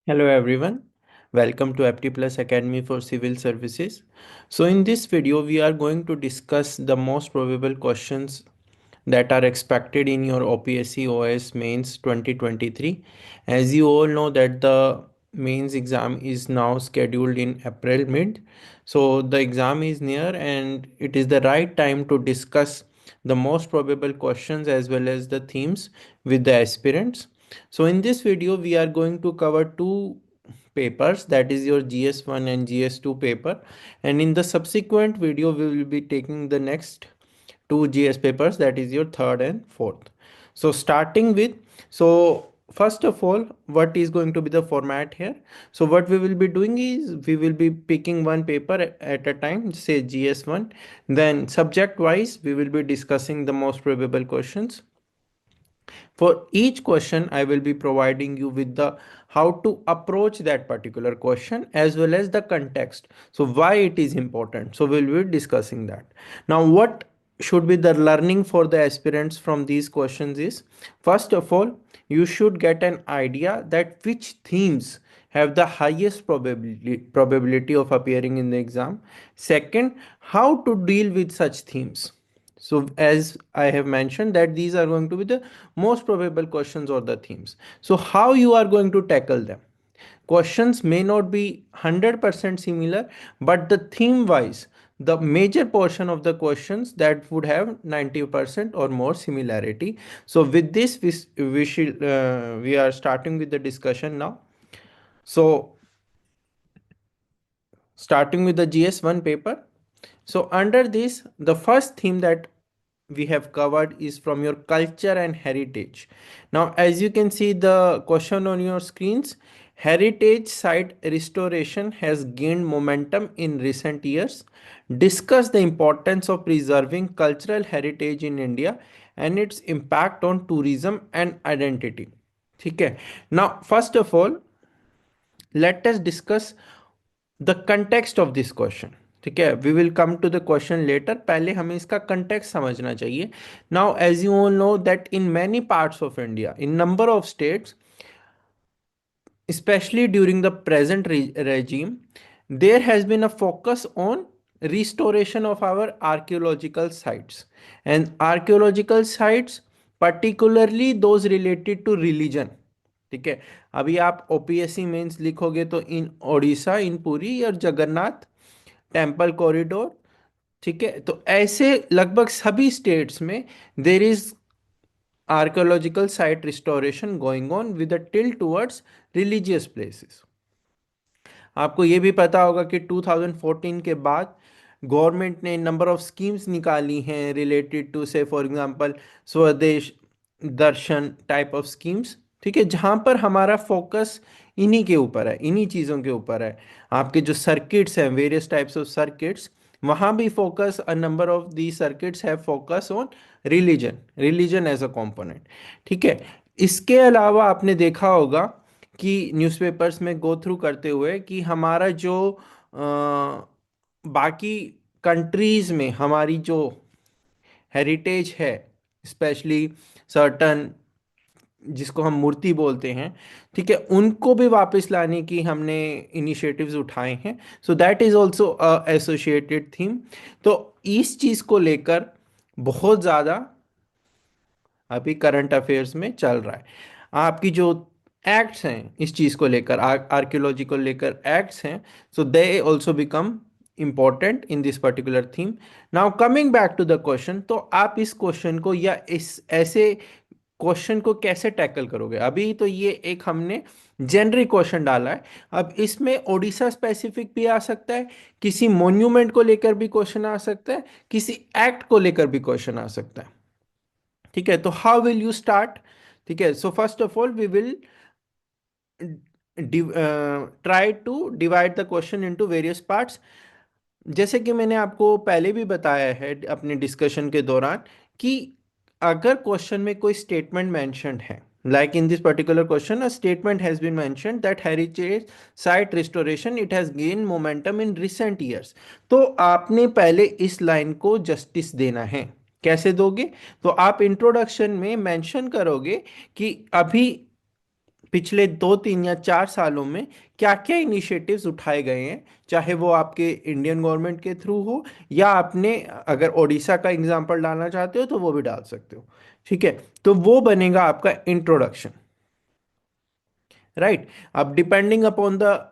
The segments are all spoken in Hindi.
Hello everyone, welcome to Apti Plus Academy for Civil Services. So in this video we are going to discuss the most probable questions that are expected in your OPSC OS Mains 2023. As you all know that the mains exam is now scheduled in April mid. So the exam is near and it is the right time to discuss the most probable questions as well as the themes with the aspirants. So in this video we are going to cover two papers, that is your GS1 and GS2 paper, and in the subsequent video we will be taking the next two GS papers, that is your third and fourth. So starting with, so first of all, what is going to be the format here? So what we will be doing is we will be picking one paper at a time, say GS1, then subject wise we will be discussing the most probable questions. For each question, I will be providing you with the how to approach that particular question as well as the context. So why it is important. So we'll be discussing that. Now, what should be the learning for the aspirants from these questions is, first of all, you should get an idea that which themes have the highest probability of appearing in the exam. Second, how to deal with such themes. So as I have mentioned that these are going to be the most probable questions or the themes. So how you are going to tackle them? Questions may not be 100% similar, but the theme wise, the major portion of the questions that would have 90% or more similarity. So with this, we are starting with the discussion now. So starting with the GS1 paper. So under this, the first theme that we have covered is from your culture and heritage. Now, as you can see the question on your screens, heritage site restoration has gained momentum in recent years. Discuss the importance of preserving cultural heritage in India and its impact on tourism and identity. Okay. Now, first of all, let us discuss the context of this question. ठीक है, we will come to the question later. पहले हमें इसका कंटेक्स्ट समझना चाहिए. Now as you all know that in many parts of India, in number of states, especially during the present regime, there has been a focus on restoration of our archaeological sites, and archaeological sites particularly those related to religion. ठीक है, अभी आप ओपीएससी मेंस लिखोगे तो इन ओडिशा, इन पुरी और जगन्नाथ टेम्पल कॉरिडोर, ठीक है, तो ऐसे लगभग सभी स्टेट्स में there is archaeological site restoration going on with a tilt towards religious places. आपको ये भी पता होगा कि 2014 के बाद गवर्नमेंट ने नंबर ऑफ स्कीम्स निकाली हैं रिलेटेड टू से फॉर एग्जांपल स्वदेश दर्शन टाइप ऑफ स्कीम्स. ठीक है, जहाँ पर हमारा फोकस इन्हीं के ऊपर है, इन्हीं चीज़ों के ऊपर है. आपके जो सर्किट्स हैं, वेरियस टाइप्स ऑफ सर्किट्स, वहाँ भी focus, a number of the circuits have focus on religion as a component. ठीक है, इसके अलावा आपने देखा होगा कि न्यूज़पेपर्स में गो थ्रू करते हुए कि हमारा जो बाकी कंट्रीज में हमारी जो हेरिटेज है, स्पेशली सर्टन जिसको हम मूर्ति बोलते हैं, ठीक है, उनको भी वापस लाने की हमने इनिशिएटिव्स उठाए हैं. So that is also associated theme. तो इस चीज़ को लेकर बहुत ज़्यादा अभी करंट अफेयर्स में चल रहा है. आपकी जो एक्ट्स हैं इस चीज़ को लेकर, आर्कियोलॉजी को लेकर एक्ट्स हैं, so they also become important in this particular theme. Now coming back to the question, तो आप इस क्वेश्चन को या इस ऐसे क्वेश्चन को कैसे टैकल करोगे? अभी तो ये एक हमने जेनरिक क्वेश्चन डाला है. अब इसमें ओडिशा स्पेसिफिक भी आ सकता है, किसी मोन्यूमेंट को लेकर भी क्वेश्चन आ सकता है, किसी एक्ट को लेकर भी क्वेश्चन आ सकता है. ठीक है, तो हाउ विल यू स्टार्ट? ठीक है, so first of all we will try to divide the question into various parts. जैसे कि मैंने आपको पहले भी बताया है अपने डिस्कशन के दौरान कि अगर क्वेश्चन में कोई स्टेटमेंट मेंशन्ड है, like in this particular question a statement has been mentioned that heritage site restoration it has gained momentum in recent years, तो आपने पहले इस लाइन को जस्टिस देना है. कैसे दोगे? तो आप इंट्रोडक्शन में मेंशन करोगे कि अभी पिछले 2 3 या 4 सालों में क्या क्या इनिशिएटिव्स उठाए गए हैं, चाहे वो आपके इंडियन गवर्नमेंट के थ्रू हो या आपने अगर ओडिशा का एग्जांपल डालना चाहते हो तो वो भी डाल सकते हो। ठीक है, तो वो बनेगा आपका इंट्रोडक्शन। राइट, अब depending upon the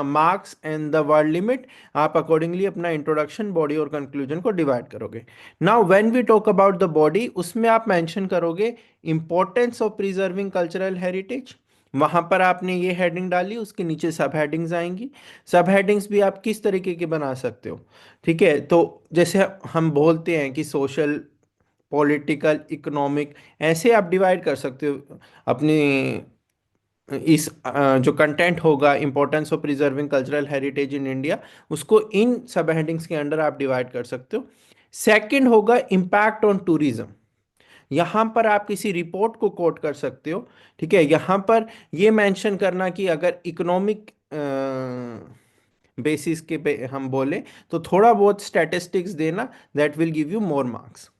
marks and the word limit आप अकॉर्डिंगली अपना इंट्रोडक्शन, बॉडी और कंक्लूजन को डिवाइड करोगे। Now when we talk about the body, उसमें आप मेंशन करोगे importance of preserving cultural heritage. वहां पर आपने ये हेडिंग डाली, उसके नीचे सब हेडिंग्स आएंगी। सब हेडिंग्स भी आप किस तरीके के बना सकते हो? ठीक है, तो जैसे हम बोलते हैं कि सोशल, पॉलिटिकल, इकोनॉमिक, ऐसे आप डिवाइड कर सकते हो अपनी इस जो कंटेंट होगा, importance of preserving cultural heritage in India, उसको इन सब हेडिंग्स के अंडर आप डिवाइड कर सकते हो। सेकंड होगा इम्पैक्ट ऑन टूरिज्म। यहां पर आप किसी रिपोर्ट को कोट कर सकते हो। ठीक है, यहां पर ये मेंशन करना कि अगर इकोनॉमिक बेसिस के पे हम बोले तो थोड़ा बहुत स्टैटिस्टिक्स देना, that will give you more marks.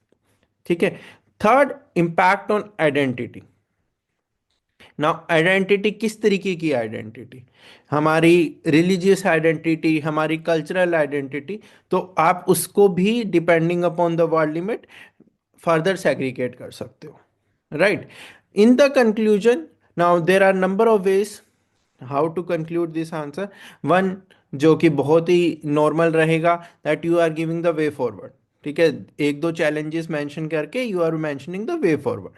ठीक है, third, impact on identity. Now identity किस तरीके की आइडेंटिटी? हमारी रिलीजियस आइडेंटिटी, हमारी कल्चरल आइडेंटिटी, तो आप उसको भी depending upon the word limit further segregate कर सकते हो। Right, in the conclusion, now there are number of ways how to conclude this answer. One, जो कि बहुत ही नॉर्मल रहेगा, that you are giving the way forward. ठीक है, एक दो चैलेंजेस मेंशन करके you are mentioning the way forward.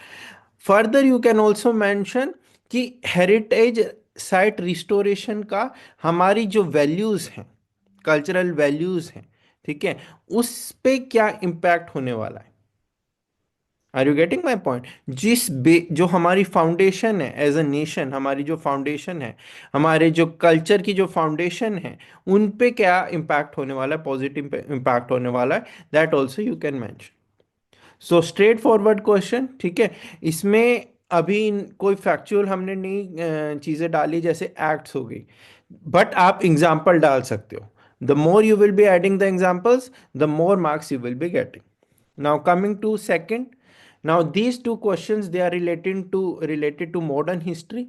Further you can also mention कि हेरिटेज साइट रिस्टोरेशन का हमारी जो वैल्यूज हैं, कल्चरल वैल्यूज हैं, ठीक है, उस पे क्या इम्पैक्ट होने वाला है। Are you getting my point? जो हमारी फाउंडेशन है एज अ नेशन, हमारी जो फाउंडेशन है, हमारे जो कल्चर की जो फाउंडेशन है, उन पे क्या इम्पैक्ट होने वाला है, पॉजिटिव इम्पैक्ट होने वाला है, that also you can mention. So straight forward question. ठीक है, इसमें अभी कोई फैक्चुअल हमने नहीं चीज़ें डाली, जैसे एक्ट्स हो गई, बट आप एग्जाम्पल डाल सकते हो। The more you will be adding the examples, the more marks you will be getting. Now coming to second, now these two questions they are related to modern history.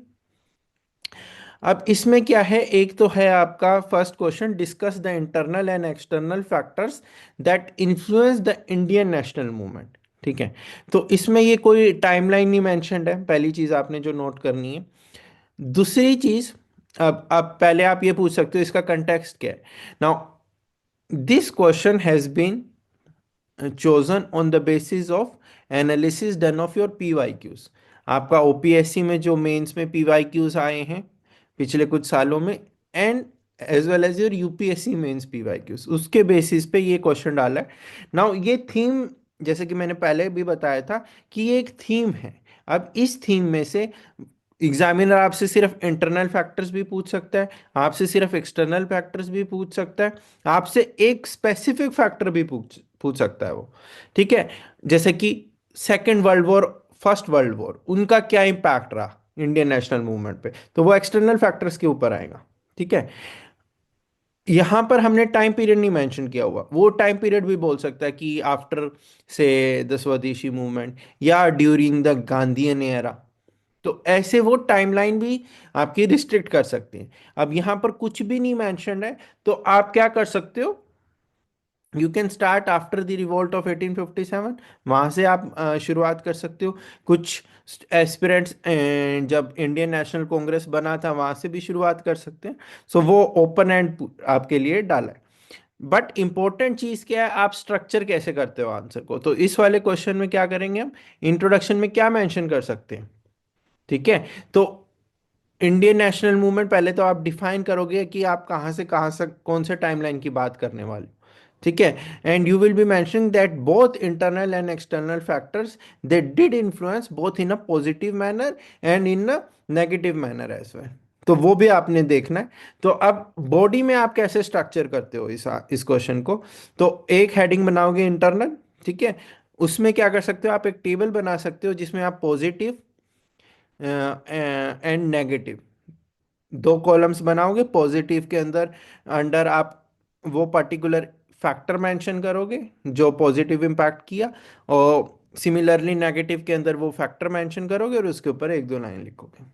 अब इसमें क्या है, एक तो है आपका first question, discuss the internal and external factors that influence the Indian national movement. ठीक है, तो इसमें ये कोई टाइमलाइन नहीं मेंशन्ड है, पहली चीज आपने जो नोट करनी है। दूसरी चीज, अब पहले आप ये पूछ सकते हो इसका कंटेक्स्ट क्या है। Now this question has been chosen on the basis of analysis done of your PYQs। आपका ओपीएससी में जो मेंस में PYQs आए हैं पिछले कुछ सालों में, and as well as your UPSC mains PYQs, उसके बेसिस पे ये क्वेश्चन डाला है। नाउ ये थीम, जैसे कि मैंने पहले भी बताया था कि ये एक थीम है। अब इस थीम में से एग्जामिनर आपसे सिर्फ इंटरनल फैक्टर्स भी पूछ सकता है, आपसे सिर्फ एक्सटर्नल फैक्टर्स भी पूछ सकता है, आपसे एक स्पेसिफिक फैक्टर भी पूछ पूछ सकता है वो। ठीक है, जैसे कि second world war, first world war, उनका क्या इम्पैक्ट रहा इंडियन नेशनल मूवमेंट पे, तो वो एक्सटर्नल फैक्टर्स के ऊपर आएगा। ठीक है, यहां पर हमने टाइम पीरियड नहीं मेंशन किया हुआ, वो टाइम पीरियड भी बोल सकता है कि आफ्टर से द स्वदेशी मूवमेंट या ड्यूरिंग द गांधीयन एरा। तो ऐसे वो टाइमलाइन भी आपकी रिस्ट्रिक्ट कर सकते हैं। अब यहां पर कुछ भी नहीं मेंशन है, तो आप क्या कर सकते हो, you can start after the revolt of 1857, वहां से आप शुरुआत कर सकते हो। कुछ एस्पिरेंट्स जब इंडियन नेशनल कांग्रेस बना था वहां से भी शुरुआत कर सकते हैं। सो वो ओपन एंड आपके लिए डाला है। बट इंपॉर्टेंट चीज क्या है, आप स्ट्रक्चर कैसे करते हो आंसर को, तो इस वाले क्वेश्चन में क्या करेंगे हम, इंट्रोडक्शन में क्या मेंशन कर सकते हैं। ठीक है, तो इंडियन नेशनल मूवमेंट पहले तो आप डिफाइन करोगे कि आप कहाँ से कौन से टाइमलाइन की बात करने वाले हो। ठीक है, and you will be mentioning that both internal and external factors they did influence both in a positive manner and in a negative manner as well. तो वो भी आपने देखना है। तो अब बॉडी में आप कैसे स्ट्रक्चर करते हो इस क्वेश्चन को, तो एक हेडिंग बनाओगे इंटरनल। ठीक है, उसमें क्या कर सकते हो, आप एक टेबल बना सकते हो जिसमें आप पॉजिटिव एंड नेगेटिव दो कॉलम्स बनाओगे। पॉजिटिव के अंदर अंडर आप वो पर्टिकुलर फैक्टर मेंशन करोगे जो पॉजिटिव इम्पैक्ट किया, और सिमिलरली नेगेटिव के अंदर वो फैक्टर मेंशन करोगे और उसके ऊपर एक दो लाइन लिखोगे।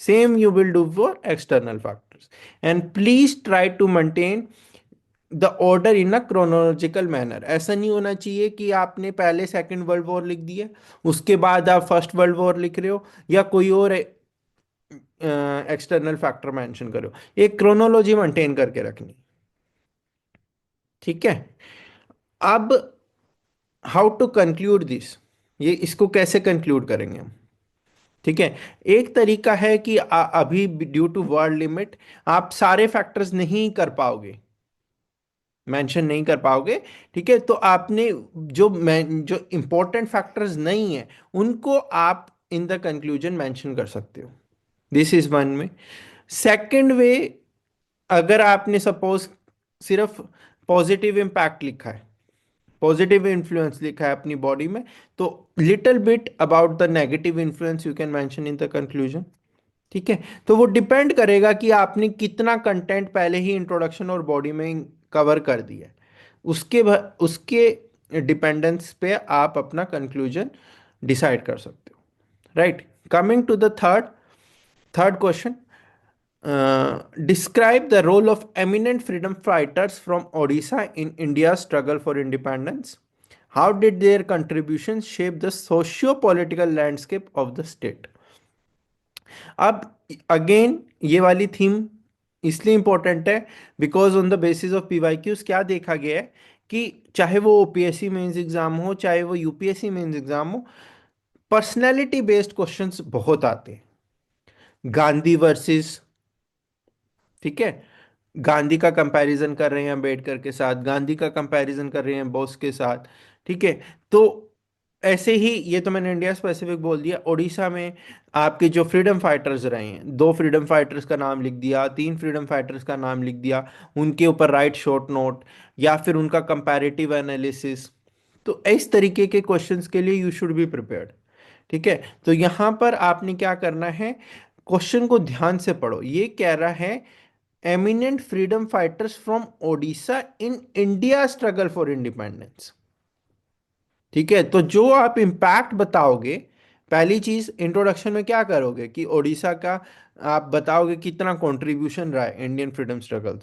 Same you will do for external factors. And please try to maintain the order in a chronological manner. ऐसा नहीं होना चाहिए कि आपने पहले सेकंड वर्ल्ड वॉर लिख दिया, उसके बाद आप फर्स्ट वर्ल्ड वॉर लिख रहे हो या कोई और एक्सटर्नल फैक्टर मेंशन करो। एक क्रोनोलॉजी मेंटेन करके रखनी। ठीक है। अब हाउ टू कंक्लूड दिस, ये इसको कैसे कंक्लूड करेंगे हम? ठीक है। एक तरीका है कि अभी ड्यू टू वर्ड लिमिट आप सारे फैक्टर्स नहीं कर पाओगे, मेंशन नहीं कर पाओगे। ठीक है, तो आपने जो इंपॉर्टेंट फैक्टर्स नहीं है उनको आप इन द कंक्लूजन मेंशन कर सकते हो। This is one way. Second वे, अगर आपने सपोज सिर्फ पॉजिटिव इम्पैक्ट लिखा है, पॉजिटिव इन्फ्लुएंस लिखा है अपनी बॉडी में, तो little bit about the negative influence you can mention in the conclusion. ठीक है, तो वो डिपेंड करेगा कि आपने कितना कंटेंट पहले ही इंट्रोडक्शन और बॉडी में कवर कर दिया है। उसके डिपेंडेंस पे आप अपना कंक्लूजन डिसाइड कर सकते हो। Right. Coming to the third third question, describe the role of eminent freedom fighters from Odisha in India's struggle for independence. How did their contributions shape the socio-political landscape of the state? अब अगेन ये वाली थीम इसलिए इंपॉर्टेंट है because on the basis of PYQs क्या देखा गया है कि चाहे वो ओपीएससी मेंस एग्जाम हो, चाहे वो यूपीएससी मेंस एग्जाम हो, पर्सनैलिटी बेस्ड क्वेश्चंस बहुत आते हैं। गांधी वर्सेस, ठीक है, गांधी का कंपैरिजन कर रहे हैं अम्बेडकर के साथ, गांधी का कंपैरिजन कर रहे हैं बोस के साथ। ठीक है, तो ऐसे ही ये तो मैंने इंडिया स्पेसिफिक बोल दिया। उड़ीसा में आपके जो फ्रीडम फाइटर्स रहे हैं, दो फ्रीडम फाइटर्स का नाम लिख दिया, तीन फ्रीडम फाइटर्स का नाम लिख दिया, उनके ऊपर राइट शॉर्ट नोट या फिर उनका कंपैरेटिव एनालिसिस। तो इस तरीके के क्वेश्चंस के लिए यू शुड बी प्रिपेयर्ड। ठीक है, तो यहां पर आपने क्या करना है, क्वेश्चन को ध्यान से पढ़ो। ये कह रहा है eminent freedom fighters from Odisha in India struggle for independence. ठीक है, तो जो आप इम्पैक्ट बताओगे, पहली चीज इंट्रोडक्शन में क्या करोगे कि ओडिशा का आप बताओगे कितना कंट्रीब्यूशन रहा है इंडियन फ्रीडम स्ट्रगल।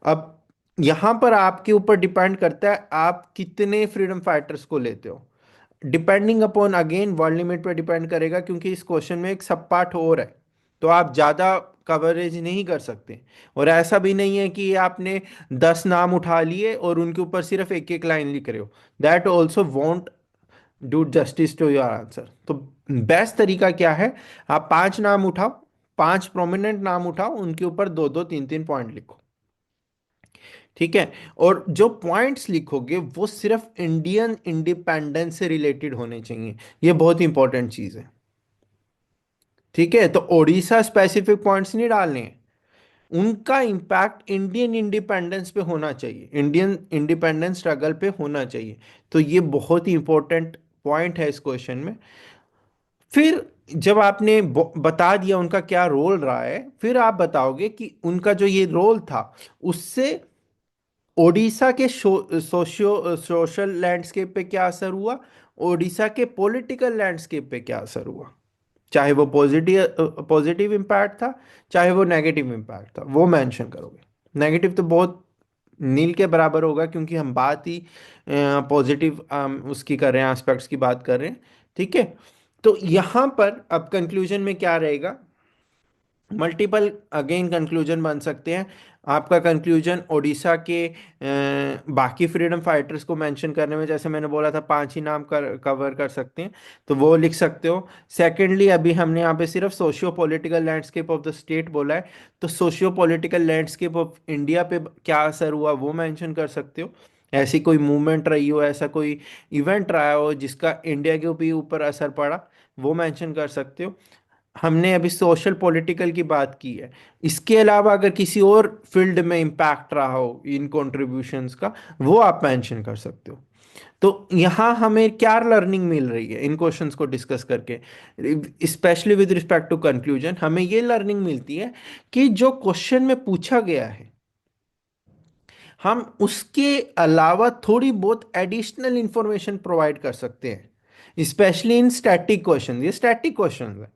अब यहां पर आपके ऊपर डिपेंड करता है आप कितने फ्रीडम फाइटर्स को लेते हो। Depending upon again word limit पे डिपेंड करेगा, क्योंकि इस क्वेश्चन में एक सब पार्ट और है, तो आप ज़्यादा कवरेज नहीं कर सकते। और ऐसा भी नहीं है कि आपने 10 नाम उठा लिए और उनके ऊपर सिर्फ एक एक लाइन लिख रहे हो। That also won't do justice to your answer. तो बेस्ट तरीका क्या है, आप 5 नाम उठाओ, 5 प्रोमिनेंट नाम उठाओ, उनके ऊपर दो दो तीन तीन पॉइंट लिखो। ठीक है, और जो पॉइंट्स लिखोगे वो सिर्फ इंडियन इंडिपेंडेंस से रिलेटेड होने चाहिए। ये बहुत इंपॉर्टेंट चीज है। ठीक है, तो ओडिशा स्पेसिफिक पॉइंट्स नहीं डालने हैं, उनका इंपैक्ट इंडियन इंडिपेंडेंस पे होना चाहिए, इंडियन इंडिपेंडेंस स्ट्रगल पे होना चाहिए। तो ये बहुत ही इंपॉर्टेंट पॉइंट है इस क्वेश्चन में। फिर जब आपने बता दिया उनका क्या रोल रहा है, फिर आप बताओगे कि उनका जो ये रोल था उससे ओडिशा के सोशल लैंडस्केप पे क्या असर हुआ, ओडिशा के पॉलिटिकल लैंडस्केप पे क्या असर हुआ। चाहे वो पॉजिटिव पॉजिटिव इम्पैक्ट था, चाहे वो नेगेटिव इम्पैक्ट था, वो मेंशन करोगे। नेगेटिव तो बहुत नील के बराबर होगा, क्योंकि हम बात ही पॉजिटिव उसकी कर रहे हैं, एस्पेक्ट्स की बात कर रहे हैं। ठीक है, तो यहां पर अब कंक्लूजन में क्या रहेगा, मल्टीपल अगेन कंक्लूजन बन सकते हैं। आपका कंक्लूजन ओडिशा के बाकी फ्रीडम फाइटर्स को मेंशन करने में, जैसे मैंने बोला था 5 ही नाम कवर कर सकते हैं, तो वो लिख सकते हो। सेकेंडली, अभी हमने यहाँ पे सिर्फ socio political landscape of the state बोला है, तो socio political landscape of India पे क्या असर हुआ वो मेंशन कर सकते हो। ऐसी कोई मूवमेंट रही हो, ऐसा कोई इवेंट रहा हो जिसका इंडिया के ऊपर असर पड़ा, वो मेंशन कर सकते हो। हमने अभी सोशल पॉलिटिकल की बात की है, इसके अलावा अगर किसी और फील्ड में इम्पैक्ट रहा हो इन कॉन्ट्रीब्यूशंस का, वो आप मेंशन कर सकते हो। तो यहाँ हमें क्या लर्निंग मिल रही है इन क्वेश्चंस को डिस्कस करके, specially with respect to conclusion, हमें ये लर्निंग मिलती है कि जो क्वेश्चन में पूछा गया है हम उसके अलावा थोड़ी बहुत एडिशनल इंफॉर्मेशन प्रोवाइड कर सकते हैं। स्पेशली इन स्टैटिक क्वेश्चन, ये स्टैटिक क्वेश्चन है।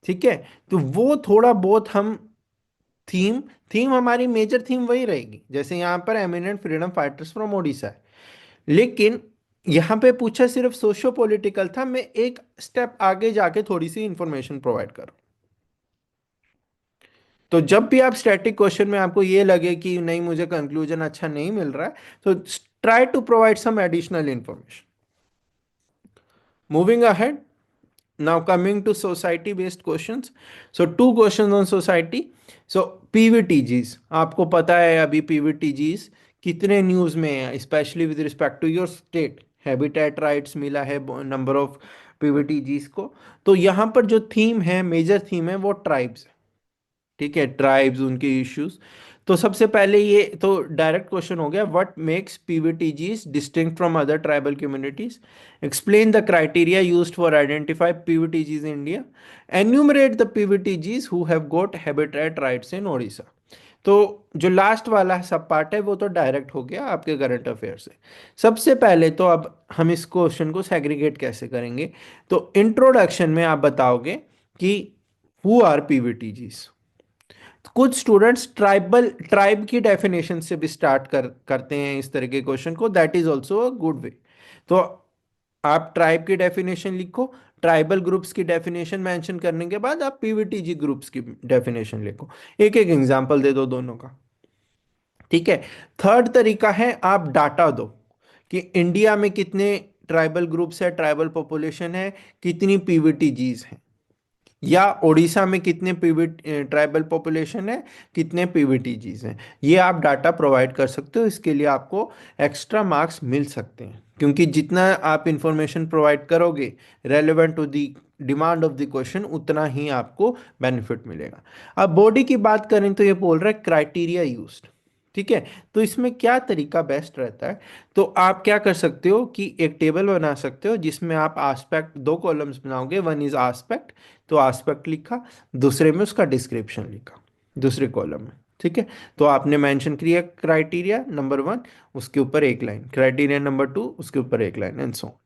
ठीक है, तो वो थोड़ा बहुत हम थीम थीम हमारी मेजर थीम वही रहेगी, जैसे यहाँ पर eminent freedom fighters from Odisha है, लेकिन यहाँ पे पूछा सिर्फ सोशो पॉलिटिकल था, मैं एक स्टेप आगे जाके थोड़ी सी इंफॉर्मेशन प्रोवाइड कर। तो जब भी आप स्टैटिक क्वेश्चन में आपको ये लगे कि नहीं मुझे कंक्लूजन अच्छा नहीं मिल रहा है, तो try to provide some additional information. Moving ahead, now coming to society based questions, so two questions on society. so pvtgs, आपको पता है अभी pvtgs कितने न्यूज में है, specially with respect to your state, habitat rights मिला है नंबर ऑफ pvtgs को। तो यहाँ पर जो थीम है, मेजर थीम है, वो ट्राइब्स। ठीक है, ट्राइब्स, उनके इश्यूज। तो सबसे पहले ये तो डायरेक्ट क्वेश्चन हो गया, what makes PVTGs distinct from other tribal communities, explain the criteria used for identify PVTGs in India, enumerate the PVTGs who have got habitat rights in Odisha. तो जो लास्ट वाला सब पार्ट है वो तो डायरेक्ट हो गया आपके करंट अफेयर से। सबसे पहले तो अब हम इस क्वेश्चन को सेग्रीगेट कैसे करेंगे, तो इंट्रोडक्शन में आप बताओगे कि हु आर पीवीटीजीज। कुछ स्टूडेंट्स ट्राइब की डेफिनेशन से भी स्टार्ट करते हैं इस तरह के क्वेश्चन को, that is also a good way. तो आप ट्राइब की डेफिनेशन लिखो, ट्राइबल ग्रुप्स की डेफिनेशन मेंशन करने के बाद आप पीवीटीजी ग्रुप्स की डेफिनेशन लिखो, एक एक एग्जांपल दे दो दोनों का। ठीक है, थर्ड तरीका है आप डाटा दो कि इंडिया में कितने ट्राइबल ग्रुप्स है, ट्राइबल पॉपुलेशन है, कितनी पीवीटीजीज हैं, या उड़ीसा में कितने पीवी ट्राइबल पॉपुलेशन है, कितने पीवीटीजीज हैं। ये आप डाटा प्रोवाइड कर सकते हो, इसके लिए आपको एक्स्ट्रा मार्क्स मिल सकते हैं, क्योंकि जितना आप इंफॉर्मेशन प्रोवाइड करोगे relevant to the demand of the question, उतना ही आपको बेनिफिट मिलेगा। अब बॉडी की बात करें तो ये बोल रहा है क्राइटेरिया यूज्ड। ठीक है, तो इसमें क्या तरीका बेस्ट रहता है, तो आप क्या कर सकते हो कि एक टेबल बना सकते हो जिसमें आप आस्पेक्ट, दो कॉलम्स बनाओगे, वन इज आस्पेक्ट, तो आस्पेक्ट लिखा, दूसरे में उसका डिस्क्रिप्शन लिखा, दूसरे कॉलम में। ठीक है, तो आपने मेंशन किया क्राइटेरिया नंबर 1, उसके ऊपर एक लाइन, क्राइटेरिया नंबर 2, उसके ऊपर एक लाइन, एंड सो।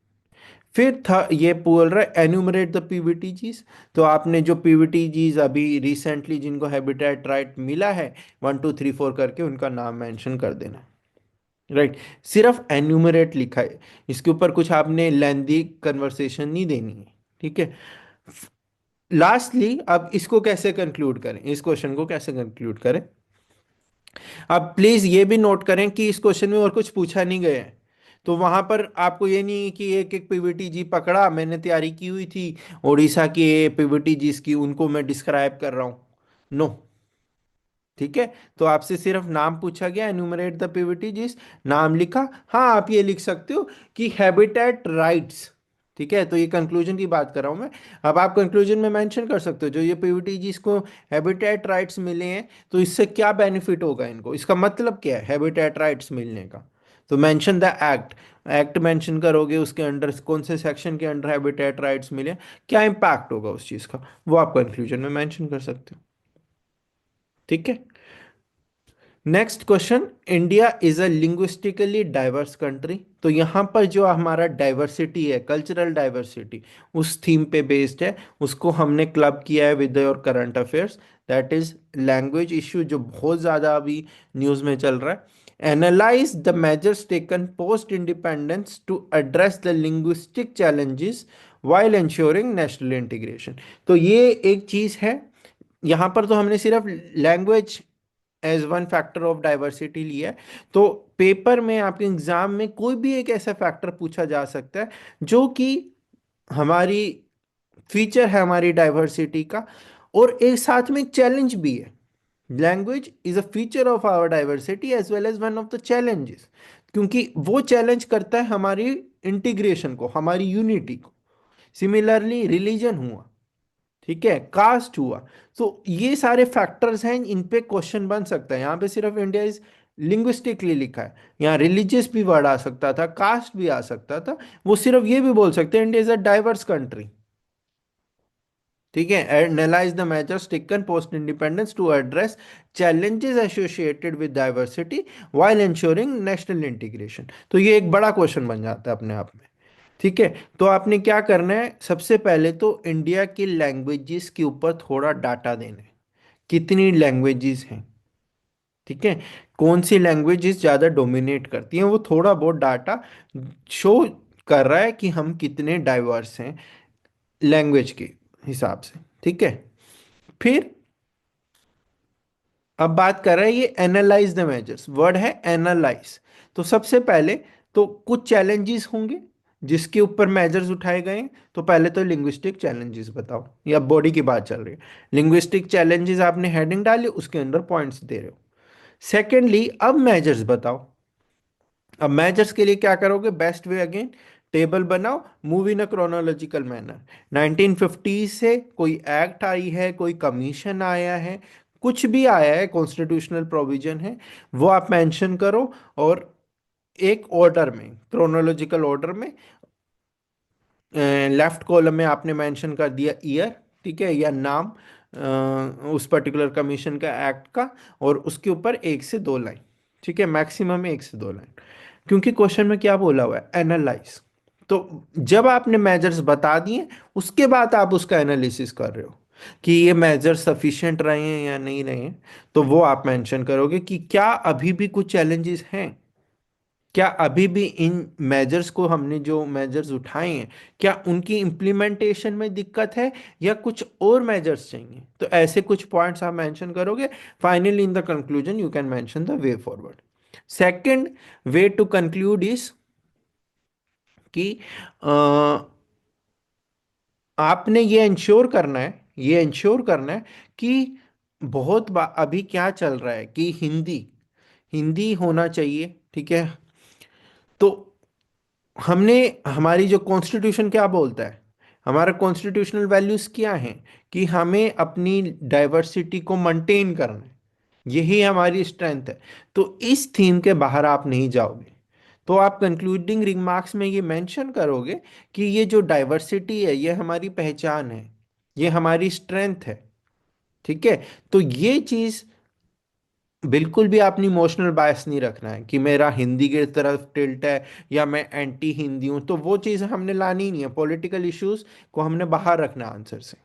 फिर था ये बोल रहा है एन्यूमरेट द पीवीटीजीज, तो आपने जो पीवीटीजीज अभी रिसेंटली जिनको हैबिटेट राइट मिला है 1 2 3 4 करके उनका नाम मेंशन कर देना। राइट, सिर्फ एन्यूमरेट लिखा है, इसके ऊपर कुछ आपने लेंदी कन्वर्सेशन नहीं देनी है। ठीक है, लास्टली अब इसको कैसे कंक्लूड करें, इस क्वेश्चन को कैसे कंक्लूड करें। अब प्लीज ये भी नोट करें कि इस क्वेश्चन में और कुछ पूछा नहीं गया है, तो वहां पर आपको ये नहीं कि एक एक पीवीटी जी पकड़ा, मैंने तैयारी की हुई थी उड़ीसा की पीवीटी जी की, उनको मैं डिस्क्राइब कर रहा हूं। नो। ठीक है, तो आपसे सिर्फ नाम पूछा गया, एन्यूमरेट द पीवीटीजीज, नाम लिखा। हाँ, आप ये लिख सकते हो कि हैबिटेट राइट्स। ठीक है, तो ये कंक्लूजन की बात कर रहा हूं मैं। अब आप कंक्लूजन में मेंशन कर सकते हो जो ये पीवीटीजीज को हैबिटेट राइट्स मिले हैं, तो इससे क्या बेनिफिट होगा इनको, इसका मतलब क्या है हैबिटेट राइट्स मिलने का। तो mention the act, act mention करोगे, उसके अंडर कौन से सेक्शन के अंडर हैबिटेट राइट्स मिले, क्या इंपैक्ट होगा उस चीज का, वो आप कंक्लूजन में मेंशन कर सकते हो। ठीक है, next question, India is a linguistically diverse country, तो यहाँ पर जो हमारा डाइवर्सिटी है, कल्चरल डाइवर्सिटी, उस थीम पे बेस्ड है, उसको हमने क्लब किया है with your current affairs, that is language issue, जो बहुत ज़्यादा अभी न्यूज़ में चल रहा है। Analyse the measures taken post independence to address the linguistic challenges while ensuring national integration. तो ये एक चीज़ है, यहाँ पर तो हमने सिर्फ language as one factor of diversity लिया है, तो पेपर में आपके एग्जाम में कोई भी एक ऐसा फैक्टर पूछा जा सकता है जो कि हमारी फीचर है हमारी डाइवर्सिटी का, और एक साथ में चैलेंज भी है। Language is a feature of our diversity as well as one of the challenges, क्योंकि वो चैलेंज करता है हमारी इंटीग्रेशन को, हमारी यूनिटी को। सिमिलरली रिलीजन हुआ, ठीक है, कास्ट हुआ, तो ये सारे फैक्टर्स हैं, इन पे क्वेश्चन बन सकता है। यहाँ पे सिर्फ इंडिया इज लिंग्विस्टिकली लिखा है, यहाँ रिलीजियस भी वर्ड आ सकता था, कास्ट भी आ सकता था, वो सिर्फ ये भी बोल सकते हैं India is a diverse country. ठीक है, analyse the measures taken post independence to address challenges associated with diversity while ensuring national integration, तो ये एक बड़ा क्वेश्चन बन जाता है अपने आप में। ठीक है। तो आपने क्या करना है, सबसे पहले तो इंडिया की लैंग्वेजेस के ऊपर थोड़ा डाटा देना है, कितनी लैंग्वेजेस हैं। ठीक है, कौन सी लैंग्वेजेस ज़्यादा डोमिनेट करती हैं, वो थोड़ा बहुत डाटा शो कर रहा है कि हम कितने डाइवर्स हैं लैंग्वेज के हिसाब से। ठीक है, फिर अब बात कर रहे हैं ये एनालाइज द मेजर्स, वर्ड है एनालाइज। तो सबसे पहले तो कुछ चैलेंजेस होंगे जिसके ऊपर मेजर्स उठाए गए हैं। तो पहले तो लिंग्विस्टिक चैलेंजेस बताओ, या बॉडी की बात चल रही है, लिंग्विस्टिक चैलेंजेस आपने हेडिंग डाली, उसके अंदर पॉइंट्स दे रहे हो। सेकेंडली अब मेजर्स बताओ। अब मेजर्स के लिए क्या करोगे, बेस्ट वे अगेन, टेबल बनाओ, move in a chronological manner. 1950 से कोई एक्ट आई है, कोई कमीशन आया है, कुछ भी आया है, कॉन्स्टिट्यूशनल प्रोविजन है, वो आप मेंशन करो। और एक ऑर्डर में, क्रोनोलॉजिकल ऑर्डर में, लेफ्ट कॉलम में आपने मेंशन कर दिया ईयर, ठीक है, या नाम उस पर्टिकुलर कमीशन का, एक्ट का, और उसके ऊपर 1 से 2 लाइन। ठीक है, मैक्सिमम 1 से 2 लाइन, क्योंकि क्वेश्चन में क्या बोला हुआ है, एनालाइज। तो जब आपने मेजर्स बता दिए, उसके बाद आप उसका एनालिसिस कर रहे हो कि ये मेजर सफिशिएंट रहे हैं या नहीं रहे हैं। तो वो आप मेंशन करोगे कि क्या अभी भी कुछ चैलेंजेस हैं, क्या अभी भी इन मेजर्स को, हमने जो मेजर्स उठाए हैं, क्या उनकी इम्प्लीमेंटेशन में दिक्कत है, या कुछ और मेजर्स चाहिए। तो ऐसे कुछ पॉइंट्स आप मेंशन करोगे। Finally in the conclusion you can mention the way forward. Second way to conclude is कि आपने ये इंश्योर करना है, ये इंश्योर करना है कि अभी क्या चल रहा है कि हिंदी, हिंदी होना चाहिए। ठीक है, तो हमने, हमारी जो कॉन्स्टिट्यूशन क्या बोलता है, हमारा कॉन्स्टिट्यूशनल वैल्यूज क्या हैं, कि हमें अपनी डाइवर्सिटी को मेंटेन करना है, यही हमारी स्ट्रेंथ है। तो इस थीम के बाहर आप नहीं जाओगे। तो आप कंक्लूडिंग रिमार्क्स में ये मेंशन करोगे कि ये जो डाइवर्सिटी है, ये हमारी पहचान है, ये हमारी स्ट्रेंथ है। ठीक है, तो ये चीज़ बिल्कुल भी आपने इमोशनल बायस नहीं रखना है कि मेरा हिंदी की तरफ टिल्ट है या मैं एंटी हिंदी हूं। तो वो चीज़ हमने लानी ही नहीं है, पॉलिटिकल इश्यूज को हमने बाहर रखना है आंसर से।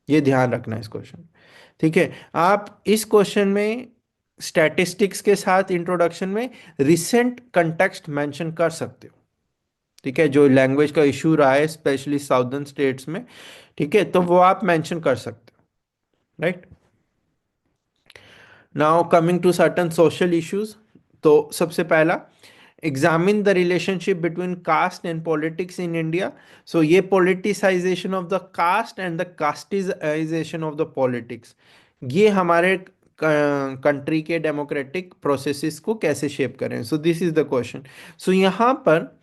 ये ध्यान रखना है इस क्वेश्चन। ठीक है, आप इस क्वेश्चन में स्टैटिस्टिक्स के साथ इंट्रोडक्शन में रिसेंट कंटेक्स्ट मेंशन कर सकते हो। ठीक है, जो लैंग्वेज का इशू रहा है स्पेशली साउदर्न स्टेट्स में, ठीक है, तो वो आप मेंशन कर सकते हो, right. Now coming to certain social issues. तो सबसे पहला, examine the relationship between caste and politics in India. So ये politicisation of the caste and the casteisation of the politics, ये हमारे कंट्री के डेमोक्रेटिक प्रोसेसेस को कैसे शेप करें। So this is the question. So यहाँ पर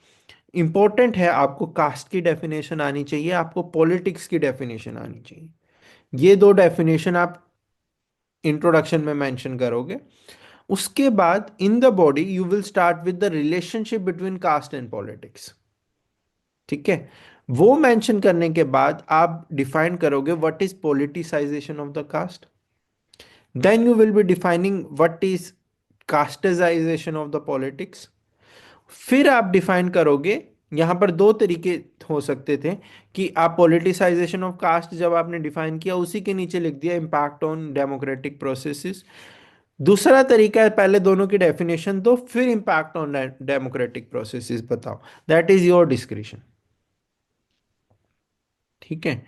इंपॉर्टेंट है, आपको कास्ट की डेफिनेशन आनी चाहिए, आपको पॉलिटिक्स की डेफिनेशन आनी चाहिए। ये दो डेफिनेशन आप इंट्रोडक्शन में मेंशन करोगे। उसके बाद in the body you will start with the relationship between caste and politics. ठीक है, वो मेंशन करने के बाद आप डिफाइन करोगे what is politicisation of the caste. Then you will be defining what is casteisation of the politics. फिर आप डिफाइन करोगे, यहां पर दो तरीके हो सकते थे, कि आप पॉलिटिसाइजेशन ऑफ कास्ट जब आपने डिफाइन किया, उसी के नीचे लिख दिया इम्पैक्ट ऑन डेमोक्रेटिक प्रोसेसेस। दूसरा तरीका है, पहले दोनों की डेफिनेशन दो, फिर इम्पैक्ट ऑन डेमोक्रेटिक प्रोसेसेस बताओ। That is your description. ठीक है,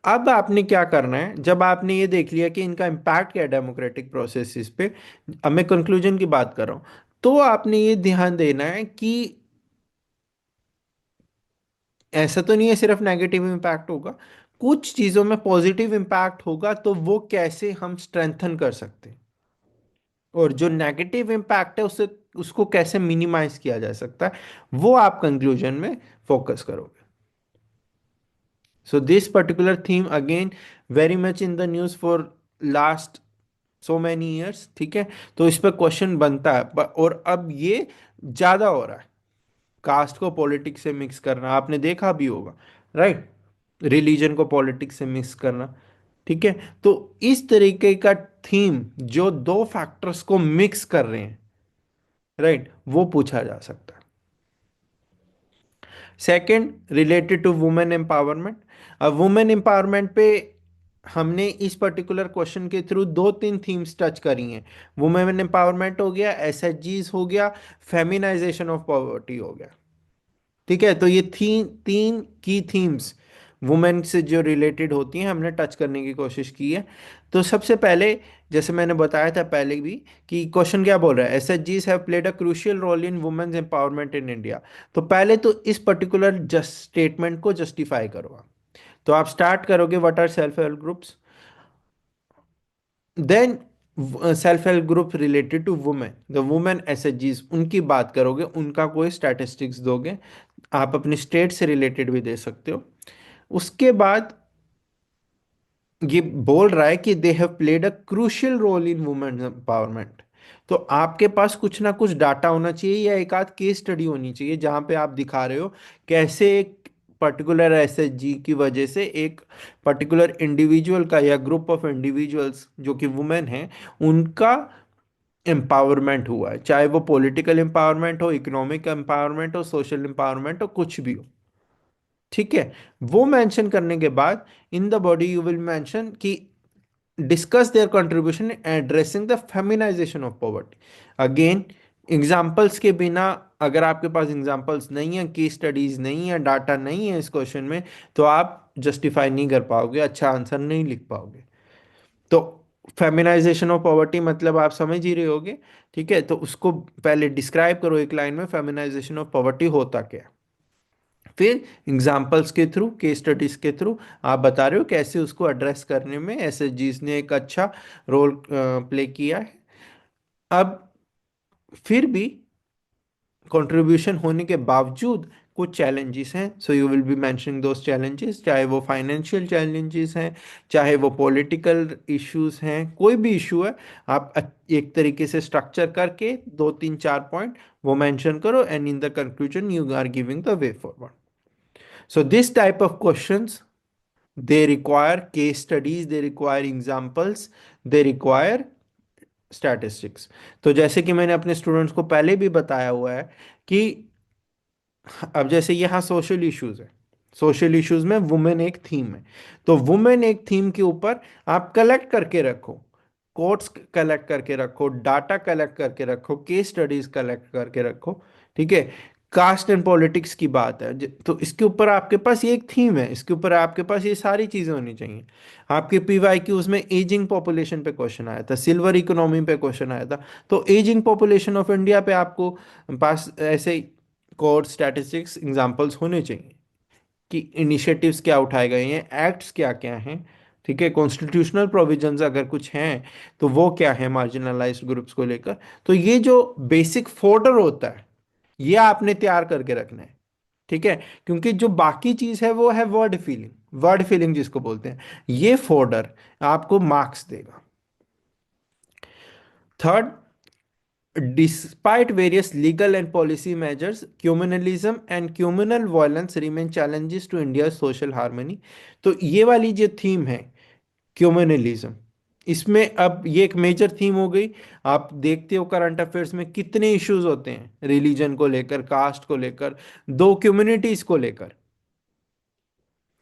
अब आपने क्या करना है, जब आपने ये देख लिया कि इनका इम्पैक्ट क्या है डेमोक्रेटिक प्रोसेसेस पे, अब मैं कंक्लूजन की बात कर रहा हूं, तो आपने ये ध्यान देना है कि ऐसा तो नहीं है सिर्फ नेगेटिव इम्पैक्ट होगा, कुछ चीजों में पॉजिटिव इम्पैक्ट होगा, तो वो कैसे हम स्ट्रेंथन कर सकते हैं, और जो नेगेटिव इम्पैक्ट है उससे, उसको कैसे मिनिमाइज किया जा सकता है, वो आप कंक्लूजन में फोकस करोगे। So this particular theme again very much in the news for last so many years. ठीक है, तो इस पर क्वेश्चन बनता है, और अब ये ज्यादा हो रहा है, कास्ट को पॉलिटिक्स से मिक्स करना आपने देखा भी होगा, राइट, रिलीजन को पॉलिटिक्स से मिक्स करना। ठीक है, तो इस तरीके का थीम जो दो फैक्टर्स को मिक्स कर रहे हैं, राइट, वो पूछा जा सकता है। Second, related to women empowerment. अब वुमेन एम्पावरमेंट पे हमने इस पर्टिकुलर क्वेश्चन के थ्रू दो तीन थीम्स टच करी हैं। वुमेन एम्पावरमेंट हो गया, एसएचजीज हो गया, फेमिनाइजेशन ऑफ पॉवर्टी हो गया। ठीक है, तो ये तीन की थीम्स वुमेन से जो रिलेटेड होती हैं हमने टच करने की कोशिश की है। तो सबसे पहले, जैसे मैंने बताया था पहले भी, कि क्वेश्चन क्या बोल रहा है, एसएचजीज have played a crucial role in women's empowerment in India. तो पहले तो इस पर्टिकुलर जस्ट स्टेटमेंट को जस्टिफाई करो आप। तो आप स्टार्ट करोगे, what are self help groups, then self help group related to women, the women एसएचजीज, उनकी बात करोगे, उनका कोई स्टैटिस्टिक्स दोगे। आप अपनी स्टेट से रिलेटेड भी दे सकते हो। उसके बाद ये बोल रहा है कि they have played a crucial role in women empowerment. तो आपके पास कुछ ना कुछ डाटा होना चाहिए या एक आध केस स्टडी होनी चाहिए जहां पे आप दिखा रहे हो कैसे एक पर्टिकुलर एसएचजी की वजह से एक पर्टिकुलर इंडिविजुअल का या ग्रुप ऑफ इंडिविजुअल्स जो कि वुमेन हैं उनका एम्पावरमेंट हुआ है, चाहे वो पॉलिटिकल एम्पावरमेंट हो, इकोनॉमिक एम्पावरमेंट हो, सोशल एम्पावरमेंट हो, कुछ भी हो। ठीक है, वो मेंशन करने के बाद in the body you will mention कि discuss their contribution in addressing the feminisation of poverty. Again, examples के बिना, अगर आपके पास एग्जाम्पल्स नहीं है, केस स्टडीज नहीं है, डाटा नहीं है इस क्वेश्चन में, तो आप जस्टिफाई नहीं कर पाओगे, अच्छा आंसर नहीं लिख पाओगे। तो फेमिनाइजेशन ऑफ पॉवर्टी मतलब आप समझ ही रहे होगे। ठीक है, तो उसको पहले डिस्क्राइब करो एक लाइन में, फेमिनाइजेशन ऑफ पॉवर्टी होता क्या है। फिर एग्जाम्पल्स के थ्रू, केस स्टडीज के थ्रू आप बता रहे हो कैसे उसको एड्रेस करने में एसएचजीज ने एक अच्छा रोल प्ले किया है। अब फिर भी कंट्रीब्यूशन होने के बावजूद कुछ चैलेंजेस हैं, so you will be mentioning those challenges, चाहे वो फाइनेंशियल चैलेंजेस हैं, चाहे वो पॉलिटिकल इश्यूज हैं, कोई भी इशू है, आप एक तरीके से स्ट्रक्चर करके दो तीन चार पॉइंट वो मेंशन करो, and in the conclusion you are giving the way forward. So this type of questions, they require case studies, they require examples, they require statistics। तो जैसे कि मैंने अपने स्टूडेंट्स को पहले भी बताया हुआ है कि अब जैसे यहाँ सोशल इश्यूज है, सोशल इश्यूज में वुमेन एक थीम है, तो वुमेन एक थीम के ऊपर आप कलेक्ट करके रखो, कोट्स कलेक्ट करके रखो, डाटा कलेक्ट करके रखो, केस स्टडीज कलेक्ट करके रखो। ठीक है, कास्ट एंड पॉलिटिक्स की बात है तो इसके ऊपर आपके पास ये एक थीम है, इसके ऊपर आपके पास ये सारी चीजें होनी चाहिए। आपके पीवाई की उसमें एजिंग पॉपुलेशन पे क्वेश्चन आया था, सिल्वर इकोनॉमी पे क्वेश्चन आया था, तो एजिंग पॉपुलेशन ऑफ इंडिया पे आपको पास ऐसे कोड स्टैटिस्टिक्स एग्जांपल्स होने चाहिए कि इनिशिएटिव्स क्या उठाए गए हैं, एक्ट्स क्या क्या हैं। ठीक है, कॉन्स्टिट्यूशनल प्रोविजंस अगर कुछ हैं तो वो क्या है मार्जिनलाइज्ड ग्रुप्स को लेकर। तो ये जो बेसिक फोल्डर होता है ये आपने तैयार करके रखना है। ठीक है, क्योंकि जो बाकी चीज है वो है वर्ड फीलिंग, वर्ड फीलिंग जिसको बोलते हैं, ये फोल्डर आपको मार्क्स देगा। Third, despite various legal and policy measures, communalism and communal violence remain challenges to India's social harmony। तो ये वाली जो थीम है, communalism, इसमें अब ये एक मेजर थीम हो गई। आप देखते हो करंट अफेयर्स में कितने इश्यूज होते हैं रिलीजन को लेकर, कास्ट को लेकर, दो कम्युनिटीज को लेकर।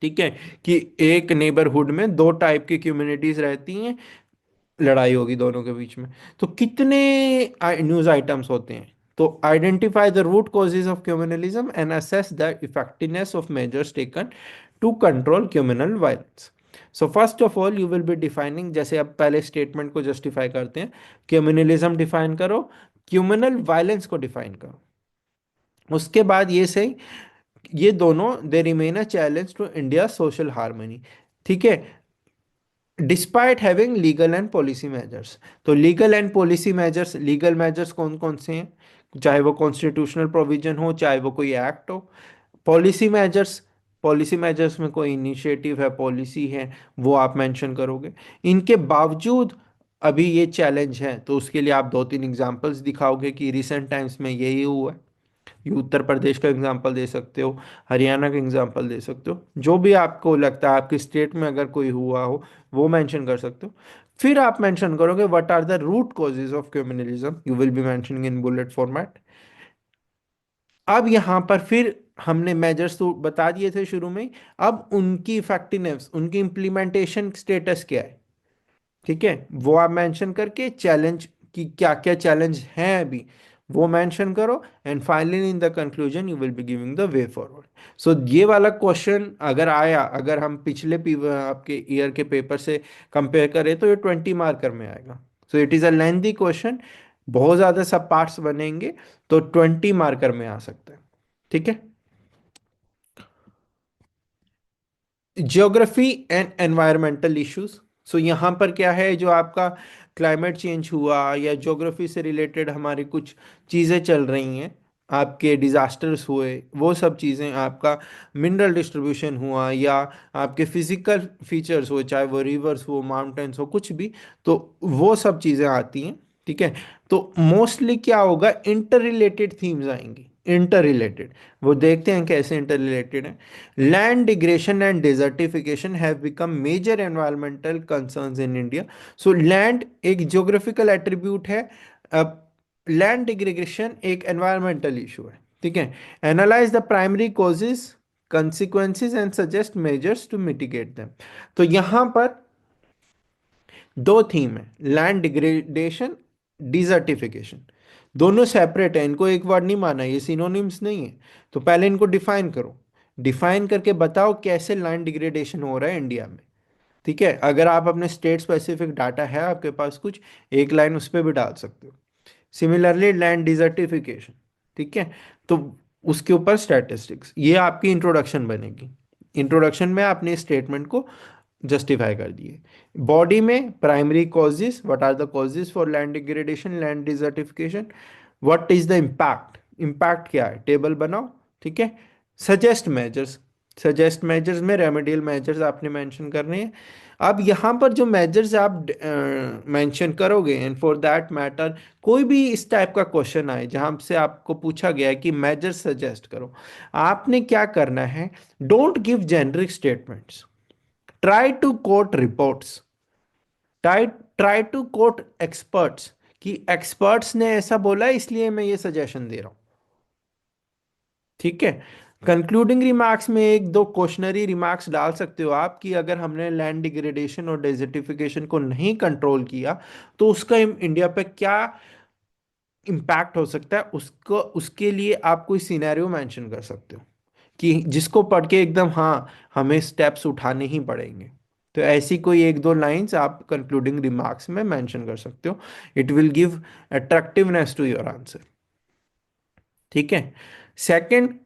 ठीक है, कि एक नेबरहुड में दो टाइप की कम्युनिटीज रहती हैं, लड़ाई होगी दोनों के बीच में। तो कितने न्यूज आइटम्स होते हैं। तो identify the root causes of criminalism and assess the effectiveness of measures taken to control criminal violence. So first of all you will be defining, जैसे अब पहले स्टेटमेंट को जस्टिफाई करते हैं, क्रिमिनलिज्म डिफाइन करो, क्रिमिनल वायलेंस को डिफाइन करो। उसके बाद ये सही, ये दोनों they remain a challenge to India social harmony. ठीक है, despite having legal and policy measures. तो legal and policy measures, legal measures कौन कौन से हैं, चाहे वो कॉन्स्टिट्यूशनल प्रोविजन हो, चाहे वो कोई एक्ट हो। पॉलिसी मेजर्स, पॉलिसी मेजर्स में कोई इनिशिएटिव है, पॉलिसी है, वो आप मेंशन करोगे। इनके बावजूद अभी ये चैलेंज है, तो उसके लिए आप दो तीन एग्जांपल्स दिखाओगे कि रिसेंट टाइम्स में यही हुआ है। ये उत्तर प्रदेश का एग्जांपल दे सकते हो, हरियाणा का एग्जांपल दे सकते हो, जो भी आपको लगता है आपके स्टेट में अगर कोई हुआ हो वो मेंशन कर सकते हो। फिर आप मेंशन करोगे what are the root causes of criminalism, you will be mentioning in bullet format. अब यहाँ पर फिर हमने मेजर्स तो बता दिए थे शुरू में ही। अब उनकी इफेक्टिवनेस, उनकी इम्प्लीमेंटेशन स्टेटस क्या है, ठीक है, वो आप मेंशन करके चैलेंज की क्या क्या चैलेंज हैं अभी वो मेंशन करो, and finally in the conclusion you will be giving the way forward. So ये वाला क्वेश्चन अगर आया, अगर हम पिछले आपके ईयर के पेपर से कंपेयर करें तो ये 20 मार्कर में आएगा। So it is a lengthy question, बहुत ज़्यादा सब पार्ट्स बनेंगे, तो 20 मार्कर में आ सकता है। ठीक है। Geography and environmental issues. So यहाँ पर क्या है, जो आपका क्लाइमेट चेंज हुआ या ज्योग्राफी से रिलेटेड हमारी कुछ चीज़ें चल रही हैं, आपके डिजास्टर्स हुए, वो सब चीज़ें, आपका मिनरल डिस्ट्रीब्यूशन हुआ, या आपके फिजिकल फीचर्स हुए, चाहे वो रिवर्स हो, माउंटेन्स हो, कुछ भी, तो वो सब चीज़ें आती हैं। ठीक है। तो मोस्टली क्या होगा, इंटर रिलेटेड थीम्स आएंगी, इंटर रिलेटेड। वो देखते हैं कैसे इंटर रिलेटेड है। Land degradation and desertification have become major environmental concerns in India. So land एक geographical attribute है, अब land degradation एक environmental issue है। ठीक है। Analyze the primary causes, consequences and suggest measures to mitigate them। तो यहाँ पर दो थीम है, लैंड डिग्रेडेशन, डिजर्टिफिकेशन। दोनों सेपरेट है, इनको एक वर्ड नहीं माना, ये सिनोनिम्स नहीं है। तो पहले इनको डिफाइन करो, डिफाइन करके बताओ कैसे लैंड डिग्रेडेशन हो रहा है इंडिया में। ठीक है। अगर आप अपने स्टेट स्पेसिफिक डाटा है आपके पास कुछ, एक लाइन उस पर भी डाल सकते हो। सिमिलरली लैंड डिजर्टिफिकेशन, ठीक है, तो उसके ऊपर स्टैटिस्टिक्स, ये आपकी इंट्रोडक्शन बनेगी। इंट्रोडक्शन में आपने स्टेटमेंट को जस्टिफाई कर दिए। बॉडी में primary causes, what are the causes for land degradation, land desertification, what is the impact, impact क्या है, टेबल बनाओ। ठीक है। सजेस्ट मेजर्स, सजेस्ट मेजर्स में रेमेडियल मेजर्स आपने मेंशन करने हैं। अब यहाँ पर जो मेजर्स आप मेंशन करोगे, एंड फॉर दैट मैटर कोई भी इस टाइप का क्वेश्चन आए जहाँ से आपको पूछा गया है कि मेजर्स सजेस्ट करो, आपने क्या करना है, don't give generic statements, try to quote reports, try try to quote experts, कि एक्सपर्ट्स ने ऐसा बोला है इसलिए मैं ये सजेशन दे रहा हूं। ठीक है। कंक्लूडिंग रिमार्क्स में एक दो क्वेश्चनरी रिमार्क्स डाल सकते हो आप, कि अगर हमने लैंड डिग्रेडेशन और डेजर्टिफिकेशन को नहीं कंट्रोल किया तो उसका इंडिया पे क्या इम्पैक्ट हो सकता है, उसको, उसके लिए आप कोई सिनेरियो मेंशन कर सकते हो, कि जिसको पढ़ के एकदम हाँ हमें स्टेप्स उठाने ही पड़ेंगे। तो ऐसी कोई एक दो लाइंस आप कंक्लूडिंग रिमार्क्स में मेंशन कर सकते हो। It will give attractiveness to your answer. ठीक है। सेकंड,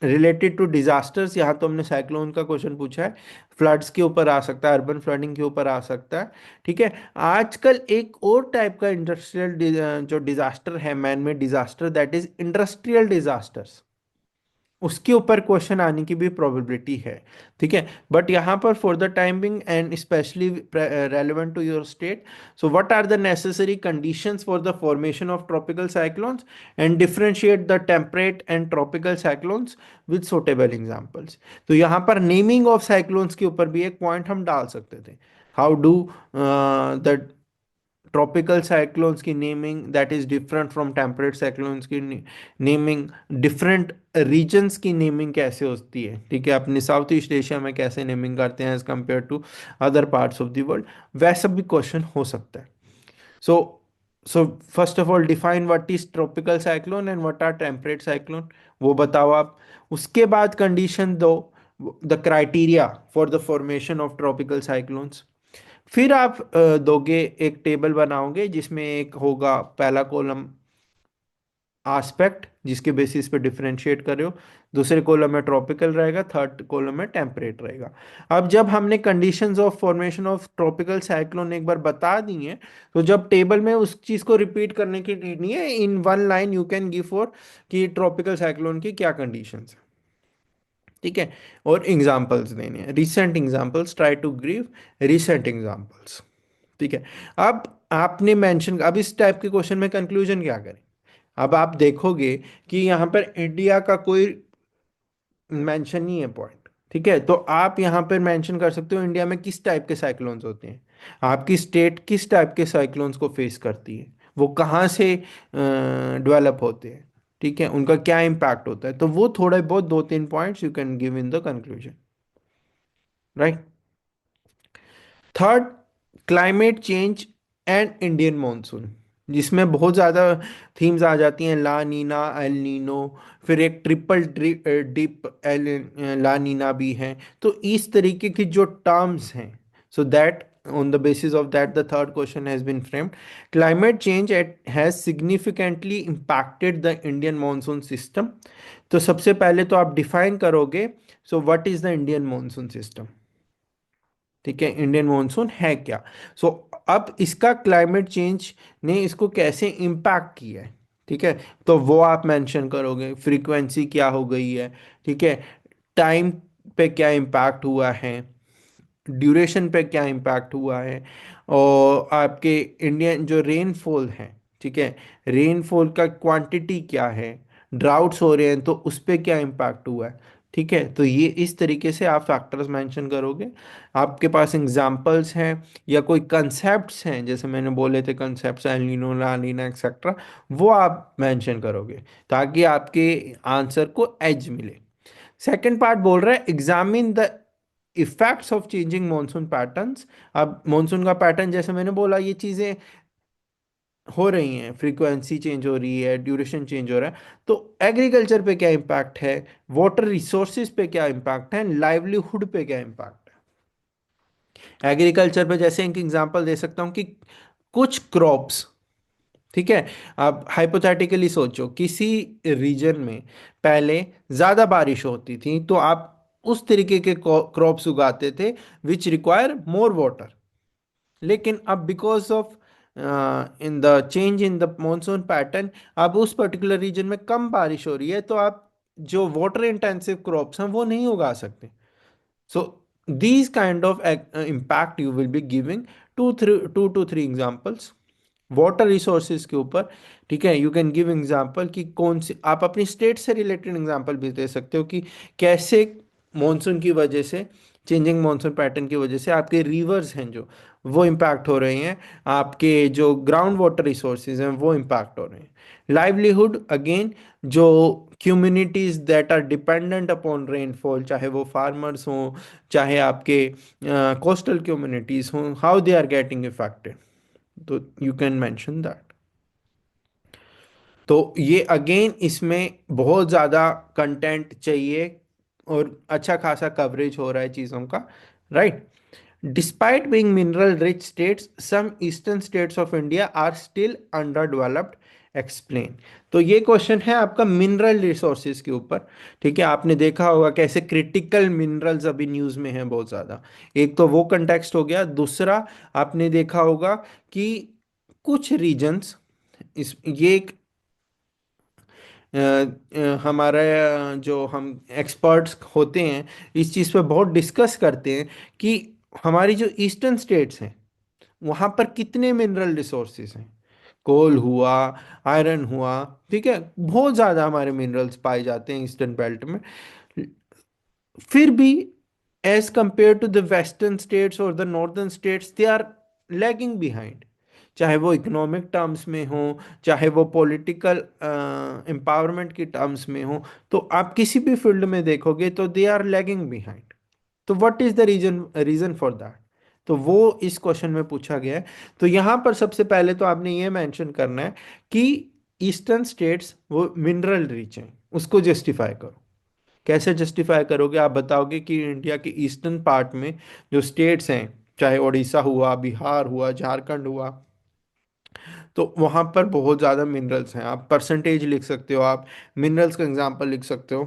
रिलेटेड टू डिजास्टर्स, यहाँ तो हमने साइक्लोन का क्वेश्चन पूछा है, फ्लड्स के ऊपर आ सकता है, अर्बन फ्लडिंग के ऊपर आ सकता है। ठीक है। आजकल एक और टाइप का इंडस्ट्रियल जो डिजास्टर है, man made disaster, that is industrial disasters, उसके ऊपर क्वेश्चन आने की भी प्रोबेबिलिटी है। ठीक है। बट यहाँ पर for the time being and specially relevant to your state, so what are the necessary conditions for the formation of tropical cyclones, and differentiate the temperate and tropical cyclones with suitable examples. तो यहाँ पर नेमिंग ऑफ साइक्लोन्स के ऊपर भी एक पॉइंट हम डाल सकते थे, how do the tropical cyclones की naming that is different from temperate cyclones की नेमिंग, डिफरेंट रीजन्स की नेमिंग कैसे होती है। ठीक है। अपने साउथ ईस्ट एशिया में कैसे नेमिंग करते हैं as compare to other parts of the world, वैसा भी क्वेश्चन हो सकता है। So so first of all define what is tropical cyclone and what are temperate cyclone, वो बताओ आप। उसके बाद कंडीशन दो, the criteria for the formation of tropical cyclones. फिर आप दोगे, एक टेबल बनाओगे जिसमें एक होगा पहला कॉलम आस्पेक्ट, जिसके बेसिस पे डिफरेंशिएट कर रहे हो, दूसरे कॉलम में ट्रॉपिकल रहेगा, थर्ड कॉलम में टेम्परेट रहेगा। अब जब हमने conditions of formation of tropical cyclone एक बार बता दी हैं, तो जब टेबल में उस चीज को रिपीट करने की नीड नहीं है, in one line you can give for कि ट्रॉपिकल साइक्लोन की क्या कंडीशंस है। ठीक है। और एग्जांपल्स देने हैं, recent examples, try to give recent examples. ठीक है। अब आपने मेंशन, अब इस टाइप के क्वेश्चन में कंक्लूजन क्या करें। अब आप देखोगे कि यहाँ पर इंडिया का कोई मेंशन नहीं है पॉइंट। ठीक है। तो आप यहाँ पर मेंशन कर सकते हो इंडिया में किस टाइप के साइक्लोन्स होते हैं, आपकी स्टेट किस टाइप के साइक्लोन्स को फेस करती है, वो कहाँ से डेवलप होते हैं। ठीक है, उनका क्या इम्पैक्ट होता है, तो वो थोड़े बहुत दो तीन points you can give in the conclusion, right. Third, climate change and Indian monsoon, जिसमें बहुत ज़्यादा थीम्स आ जाती हैं, ला नीना, एल नीनो, फिर एक ट्रिपल डिप एल ला नीना भी है। तो इस तरीके की जो टर्म्स हैं, so that on the basis of that the third question has been framed. Climate change has significantly impacted the Indian monsoon system. तो सबसे पहले तो आप डिफाइन करोगे, so what is the Indian monsoon system, ठीक है, इंडियन मॉनसून है क्या। सो अब इसका क्लाइमेट चेंज ने इसको कैसे इम्पैक्ट किया है, ठीक है, तो वो आप मेंशन करोगे, फ्रीक्वेंसी क्या हो गई है, ठीक है, टाइम पे क्या इम्पैक्ट हुआ है, ड्यूरेशन पे क्या इम्पैक्ट हुआ है, और आपके इंडियन जो रेनफॉल है, ठीक है, रेनफॉल का क्वांटिटी क्या है, ड्राउट्स हो रहे हैं तो उस पे क्या इम्पैक्ट हुआ है, ठीक है। तो ये इस तरीके से आप फैक्टर्स मेंशन करोगे। आपके पास एग्जांपल्स हैं या कोई कंसेप्ट्स हैं, जैसे मैंने बोले थे कंसेप्ट्स एल नीनो, ला नीना एक्सेट्रा, वो आप मेंशन करोगे ताकि आपके आंसर को एज मिले। सेकंड पार्ट बोल रहा है examine the effects of changing monsoon patterns. अब मॉनसून का पैटर्न जैसे मैंने बोला, ये चीजें हो रही हैं, फ्रीक्वेंसी चेंज हो रही है, ड्यूरेशन चेंज हो रहा है, तो एग्रीकल्चर पे क्या इम्पैक्ट है, वाटर रिसोर्सेज पे क्या इम्पैक्ट है, लाइवलीहुड पे क्या इम्पैक्ट है। एग्रीकल्चर पे जैसे एक एग्जांपल दे सकता हूँ कि कुछ क्रॉप्स, ठीक है, आप हाइपोथेटिकली सोचो किसी रीजन में पहले ज्यादा बारिश होती थी तो आप उस तरीके के क्रॉप्स उगाते थे विच रिक्वायर मोर वाटर। लेकिन अब because of in the change in the monsoon pattern, अब उस पर्टिकुलर रीजन में कम बारिश हो रही है, तो आप जो वाटर इंटेंसिव क्रॉप्स हैं वो नहीं उगा सकते। सो these kind of impact you will be giving two to three examples water resources के ऊपर, ठीक है। यू कैन गिव एग्जांपल कि कौन सी, आप अपनी स्टेट से रिलेटेड एग्जांपल भी दे सकते हो कि कैसे मॉनसून की वजह से, चेंजिंग मॉनसून पैटर्न की वजह से आपके रिवर्स हैं जो, वो इम्पैक्ट हो रहे हैं, आपके जो ग्राउंड वाटर रिसोर्सेज हैं वो इम्पैक्ट हो रहे हैं। लाइवलीहुड अगेन, जो communities that are dependent upon rainfall, चाहे वो फार्मर्स हों, चाहे आपके कोस्टल कम्युनिटीज हों, how they are getting affected, so you can mention that. तो ये अगेन इसमें बहुत ज़्यादा कंटेंट चाहिए और अच्छा खासा कवरेज हो रहा है चीज़ों का, right. Despite being mineral rich states, some eastern states of India are still under developed, explain. तो ये क्वेश्चन है आपका मिनरल रिसोर्सेज के ऊपर, ठीक है। आपने देखा होगा कैसे क्रिटिकल मिनरल्स अभी न्यूज़ में हैं बहुत ज़्यादा, एक तो वो कंटेक्स्ट हो गया, दूसरा आपने देखा होगा कि कुछ रीजन्स, इस ये एक हमारा जो हम एक्सपर्ट्स होते हैं इस चीज़ पे बहुत डिस्कस करते हैं कि हमारी जो ईस्टर्न स्टेट्स हैं वहाँ पर कितने मिनरल रिसोर्सेज हैं, कोल हुआ, आयरन हुआ, ठीक है, बहुत ज़्यादा हमारे मिनरल्स पाए जाते हैं ईस्टर्न बेल्ट में। फिर भी as compare to the western states और the northern states they are lagging behind, चाहे वो इकोनॉमिक टर्म्स में हो, चाहे वो पॉलिटिकल एम्पावरमेंट की टर्म्स में हो, तो आप किसी भी फील्ड में देखोगे तो दे आर लैगिंग बिहाइंड। तो what is the reason, reason for that, तो वो इस क्वेश्चन में पूछा गया है। तो यहां पर सबसे पहले तो आपने ये मेंशन करना है कि ईस्टर्न स्टेट्स वो मिनरल रिच हैं, उसको जस्टिफाई करो। कैसे जस्टिफाई करोगे, आप बताओगे कि इंडिया के ईस्टर्न पार्ट में जो स्टेट्स हैं, चाहे उड़ीसा हुआ, बिहार हुआ, झारखंड हुआ, तो वहाँ पर बहुत ज़्यादा मिनरल्स हैं। आप परसेंटेज लिख सकते हो, आप मिनरल्स का एग्जांपल लिख सकते हो,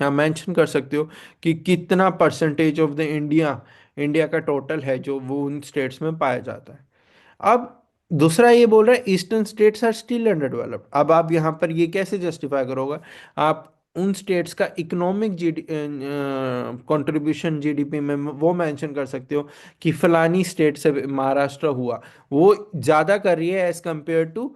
आप मेंशन कर सकते हो कि कितना percentage of the India, India का टोटल है जो वो उन स्टेट्स में पाया जाता है। अब दूसरा ये बोल रहा है eastern states are still under developed. अब आप यहाँ पर ये कैसे जस्टिफाई करोगे, आप उन स्टेट्स का इकोनॉमिक जी कंट्रीब्यूशन जीडीपी में वो मेंशन कर सकते हो कि फलानी स्टेट से, महाराष्ट्र हुआ, वो ज़्यादा कर रही है एज कंपेयर टू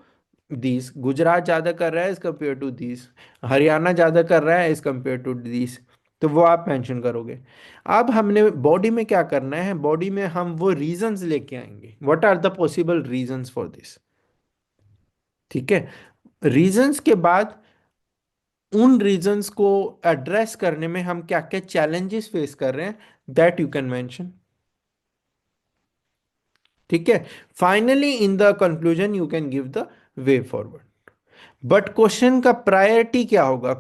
दीस, गुजरात ज़्यादा कर रहा है एज कंपेयर टू दीस, हरियाणा ज़्यादा कर रहा है एज कंपेयर टू दीस, तो वो आप मेंशन करोगे। अब हमने बॉडी में क्या करना है, बॉडी में हम वो रीजंस लेके आएंगे, what are the possible reasons for this, ठीक है। रीजंस के बाद उन रीजंस को एड्रेस करने में हम क्या क्या चैलेंजेस फेस कर रहे हैं, दैट यू कैन मेंशन। ठीक है। Finally in the conclusion you can give the way forward. But question का प्रायोरिटी क्या होगा,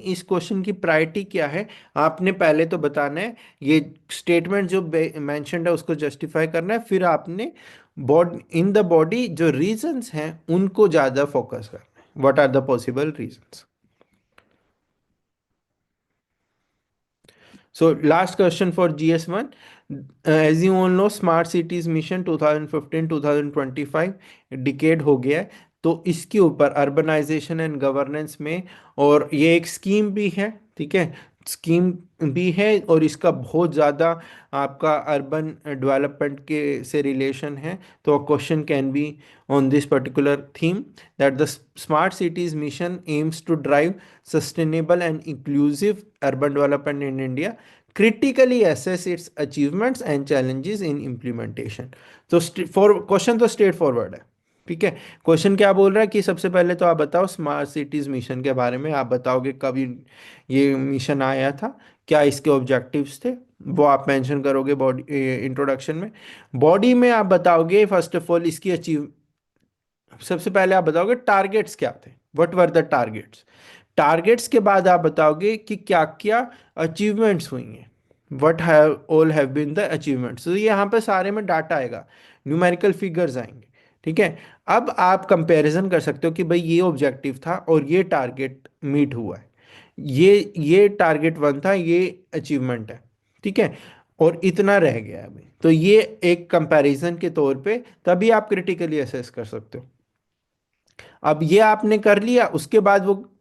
इस क्वेश्चन की प्रायोरिटी क्या है, आपने पहले तो बताना है, ये स्टेटमेंट जो मेंशन्ड है उसको जस्टिफाई करना है, फिर आपने बॉडी इन द बॉडी जो रीजंस हैं उनको ज्यादा फोकस करना है, what are the possible reasons. So last question for GS1. As you all know, Smart Cities Mission 2015-2025 decade हो गया है। तो इसके ऊपर अर्बनाइजेशन एंड गवर्नेंस में, और ये एक स्कीम भी है, ठीक है, स्कीम भी है, और इसका बहुत ज़्यादा आपका अर्बन डेवलपमेंट के से रिलेशन है। तो question can be on this particular theme, that the smart cities mission aims to drive sustainable and inclusive urban development in India, critically assess its achievements and challenges in implementation। तो फॉर क्वेश्चन तो स्ट्रेट फॉरवर्ड है। ठीक है। क्वेश्चन क्या बोल रहा है कि सबसे पहले तो आप बताओ स्मार्ट सिटीज मिशन के बारे में, आप बताओगे कब ये मिशन आया था, क्या इसके ऑब्जेक्टिव्स थे, वो आप मेंशन करोगे बॉडी इंट्रोडक्शन में। बॉडी में आप बताओगे फर्स्ट ऑफ ऑल इसकी अचीव, सबसे पहले आप बताओगे टारगेट्स क्या थे, what were the targets. Targets के बाद आप बताओगे कि क्या क्या अचीवमेंट्स हुई हैं, what have all have been the achievements. तो यहाँ पे सारे में डाटा आएगा, न्यूमेरिकल फिगर्स आएंगे। ठीक है। अब आप कंपैरिजन कर सकते हो कि भाई ये ऑब्जेक्टिव था और ये टारगेट मीट हुआ है, ये टारगेट वन था, ये अचीवमेंट है। ठीक है। और इतना रह गया है अभी, तो ये एक कंपैरिजन के तौर पे तभी आप क्रिटिकली असेस कर सकते हो। अब ये आपने कर लिया, उसके बाद वो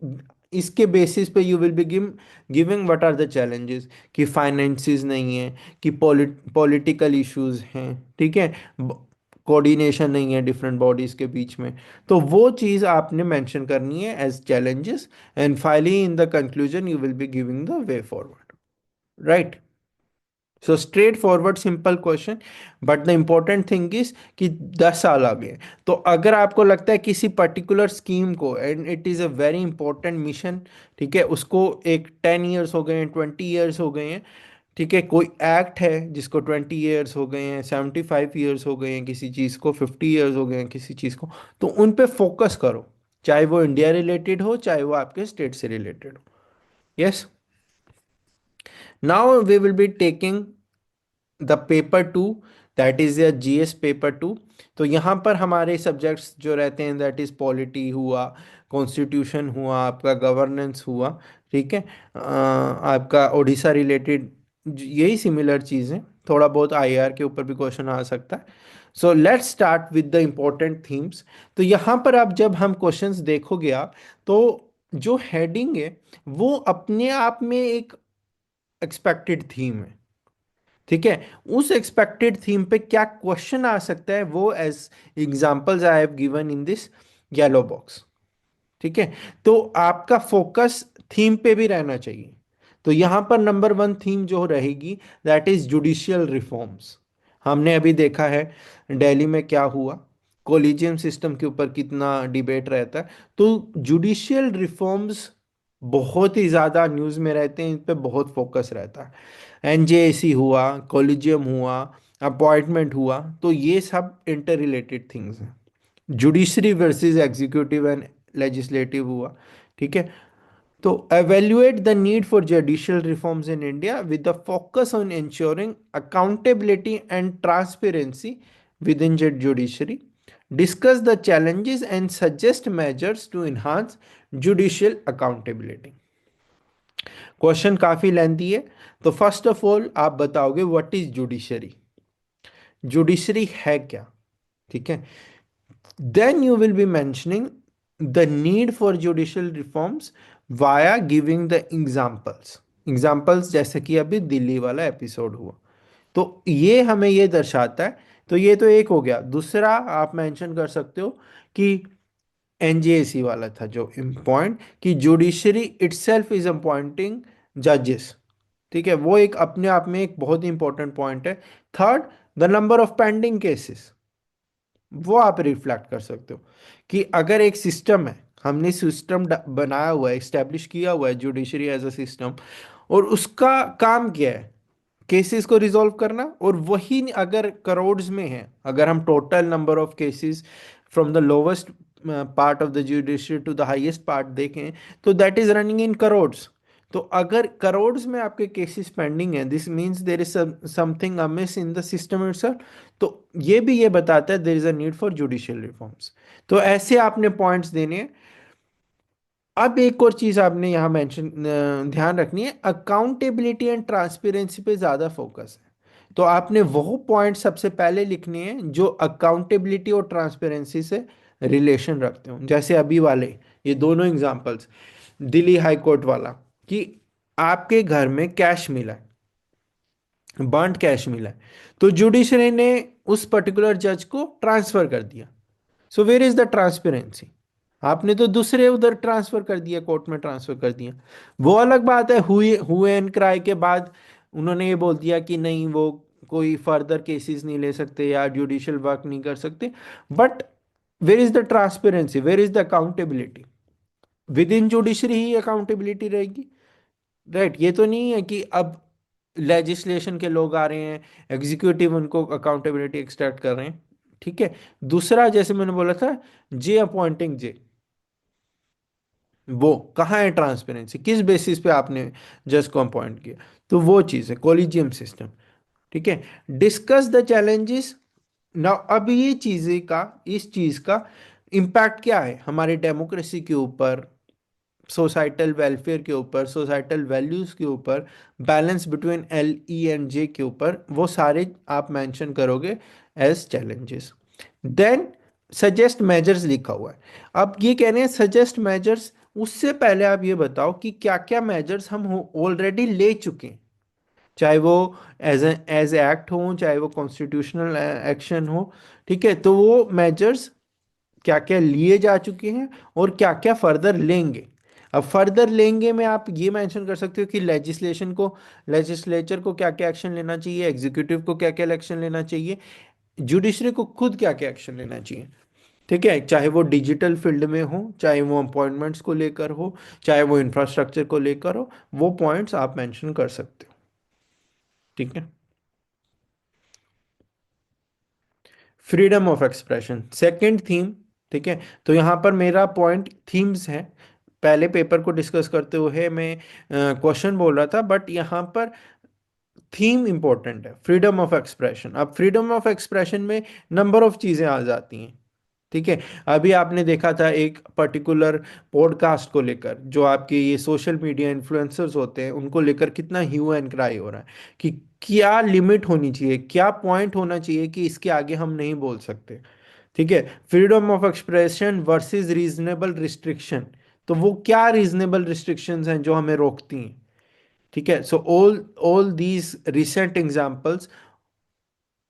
इसके बेसिस पे you will be giving what are the challenges, कि फाइनेंसिस नहीं है, कि पॉलिटिकल इश्यूज हैं, ठीक है, कोऑर्डिनेशन नहीं है डिफरेंट बॉडीज के बीच में। तो वो चीज़ आपने मेंशन करनी है as challenges, and finally in the conclusion you will be giving the way forward. Right. So straight forward simple question, but the important thing is कि 10 साल आ गए। तो अगर आपको लगता है किसी पर्टिकुलर स्कीम को, and it is a very important mission, ठीक है, उसको एक 10 ईयर्स हो गए हैं, 20 ईयर्स हो गए हैं, ठीक है, कोई एक्ट है जिसको 20 ईयर्स हो गए हैं, 75 ईयर्स हो गए हैं किसी चीज़ को, 50 ईयर्स हो गए हैं किसी चीज़ को, तो उन पे फोकस करो, चाहे वो इंडिया रिलेटेड हो चाहे वो आपके स्टेट से रिलेटेड हो। Yes. Now we will be taking the paper two, that is your GS paper two. तो यहाँ पर हमारे सब्जेक्ट्स जो रहते हैं, दैट इज पॉलिटी हुआ, कॉन्स्टिट्यूशन हुआ, आपका गवर्नेंस हुआ, ठीक है, आपका ओडिशा रिलेटेड, यही सिमिलर चीज़ें, थोड़ा बहुत आईआर के ऊपर भी क्वेश्चन आ सकता है। So let's start with the important themes. तो यहाँ पर आप जब हम क्वेश्चंस देखोगे आप, तो जो हेडिंग है वो अपने आप में एक एक्सपेक्टेड थीम है। ठीक है। उस एक्सपेक्टेड थीम पे क्या क्वेश्चन आ सकता है, वो as examples I have given in this yellow box. ठीक है। तो आपका फोकस थीम पे भी रहना चाहिए। तो यहां पर नंबर वन थीम जो रहेगी, दैट इज जुडिशियल रिफॉर्म्स। हमने अभी देखा है दिल्ली में क्या हुआ, कोलिजियम सिस्टम के ऊपर कितना डिबेट रहता है। तो जुडिशियल रिफॉर्म्स बहुत ही ज़्यादा न्यूज़ में रहते हैं, इन पे बहुत फोकस रहता है। एनजेएसी हुआ, कोलिजियम हुआ, अपॉइंटमेंट हुआ, तो ये सब इंटर रिलेटेड थिंग्स हैं। Judiciary versus executive and legislative हुआ। ठीक है। तो evaluate the need for judicial reforms in India with the focus on ensuring accountability and transparency within the judiciary. Discuss the challenges and suggest measures to enhance judicial accountability. Question काफी लेंथी है। तो फर्स्ट ऑफ ऑल आप बताओगे व्हाट इज जुडिशरी, जुडिशरी है क्या। ठीक है। Then you will be mentioning the need for judicial reforms via giving the examples। Examples जैसे कि अभी दिल्ली वाला एपिसोड हुआ, तो ये हमें ये दर्शाता है। तो ये तो एक हो गया। दूसरा आप मेंशन कर सकते हो कि एनजेएसी वाला था जो पॉइंट, कि जुडिशरी इटसेल्फ इज अपॉइंटिंग जजेस। ठीक है, वो एक अपने आप में एक बहुत ही इंपॉर्टेंट पॉइंट है। Third, the number of pending cases, वो आप रिफ्लेक्ट कर सकते हो कि अगर एक सिस्टम है, हमने सिस्टम बनाया हुआ है, इस्टेब्लिश किया हुआ है जुडिशरी एज अ सिस्टम, और उसका काम क्या है? केसेस को रिजॉल्व करना। और वही अगर करोड्स में है, अगर हम total number of cases from the lowest part of the judiciary to the highest part देखें, तो that is running in crores. तो अगर करोड्स में आपके केसेस पेंडिंग है, this means there is something amiss in the system itself. तो ये बताता है there is a need for judicial reforms. तो ऐसे आपने पॉइंट्स देने हैं। अब एक और चीज आपने यहाँ मेंशन ध्यान रखनी है, अकाउंटेबिलिटी एंड ट्रांसपेरेंसी पे ज्यादा फोकस है। तो आपने वो पॉइंट सबसे पहले लिखने हैं जो अकाउंटेबिलिटी और ट्रांसपेरेंसी से रिलेशन रखते हो। जैसे अभी वाले ये दोनों एग्जांपल्स, दिल्ली हाई कोर्ट वाला, कि आपके घर में कैश मिला है, बर्न्ड कैश मिला है, तो जुडिशरी ने उस पर्टिकुलर जज को ट्रांसफर कर दिया। So where is the transparency? आपने तो दूसरे उधर ट्रांसफर कर दिया, कोर्ट में ट्रांसफर कर दिया। वो अलग बात है, हुए एंड क्राई के बाद उन्होंने ये बोल दिया कि नहीं, वो कोई फर्दर केसेस नहीं ले सकते या जुडिशियल वर्क नहीं कर सकते। But where is the transparency, where is the accountability? Within judiciary ही अकाउंटेबिलिटी रहेगी, राइट? ये तो नहीं है कि अब लेजिस्लेशन के लोग आ रहे हैं, एग्जीक्यूटिव उनको अकाउंटेबिलिटी एक्सट्रैक्ट कर रहे हैं। ठीक है। दूसरा, जैसे मैंने बोला था, जे अपॉइंटिंग जे, वो कहाँ है ट्रांसपेरेंसी? किस बेसिस पे आपने जज को अपॉइंट किया? तो वो चीज़ है कॉलेजियम सिस्टम। ठीक है। Discuss the challenges. ना अब ये चीज़ें का, इस चीज़ का इम्पैक्ट क्या है हमारे डेमोक्रेसी के ऊपर, सोसाइटल वेलफेयर के ऊपर, सोसाइटल वैल्यूज के ऊपर, balance between L E and J के ऊपर, वो सारे आप मेंशन करोगे as challenges. Then suggest measures लिखा हुआ है। अब ये कह रहे हैं सजेस्ट मेजर्स, उससे पहले आप ये बताओ कि क्या क्या मेजर्स हम ऑलरेडी ले चुके हैं, चाहे वो एज एक्ट हो, चाहे वो कॉन्स्टिट्यूशनल एक्शन हो। ठीक है। तो वो मेजर्स क्या क्या लिए जा चुके हैं और क्या क्या फर्दर लेंगे। अब फर्दर लेंगे में आप ये मेंशन कर सकते हो कि लेजिस्लेचर को क्या क्या एक्शन लेना चाहिए, एग्जीक्यूटिव को क्या क्या एक्शन लेना चाहिए, जुडिशरी को खुद क्या क्या एक्शन लेना चाहिए। ठीक है। चाहे वो डिजिटल फील्ड में हो, चाहे वो अपॉइंटमेंट्स को लेकर हो, चाहे वो इंफ्रास्ट्रक्चर को लेकर हो, वो पॉइंट्स आप मेंशन कर सकते हो। ठीक है। Freedom of expression second theme. ठीक है। तो यहाँ पर मेरा पॉइंट थीम्स है। पहले पेपर को डिस्कस करते हुए मैं क्वेश्चन बोल रहा था, बट यहाँ पर थीम इंपॉर्टेंट है, फ्रीडम ऑफ एक्सप्रेशन। अब फ्रीडम ऑफ एक्सप्रेशन में नंबर ऑफ चीजें आ जाती हैं। ठीक है। अभी आपने देखा था एक पर्टिकुलर पॉडकास्ट को लेकर, जो आपके ये सोशल मीडिया इन्फ्लुएंसर्स होते हैं उनको लेकर कितना ह्यू एंड क्राई हो रहा है कि क्या लिमिट होनी चाहिए, क्या पॉइंट होना चाहिए कि इसके आगे हम नहीं बोल सकते। ठीक है। Freedom of expression versus reasonable restriction. तो वो क्या रीजनेबल रिस्ट्रिक्शंस हैं जो हमें रोकती हैं? ठीक है। सो all these recent examples,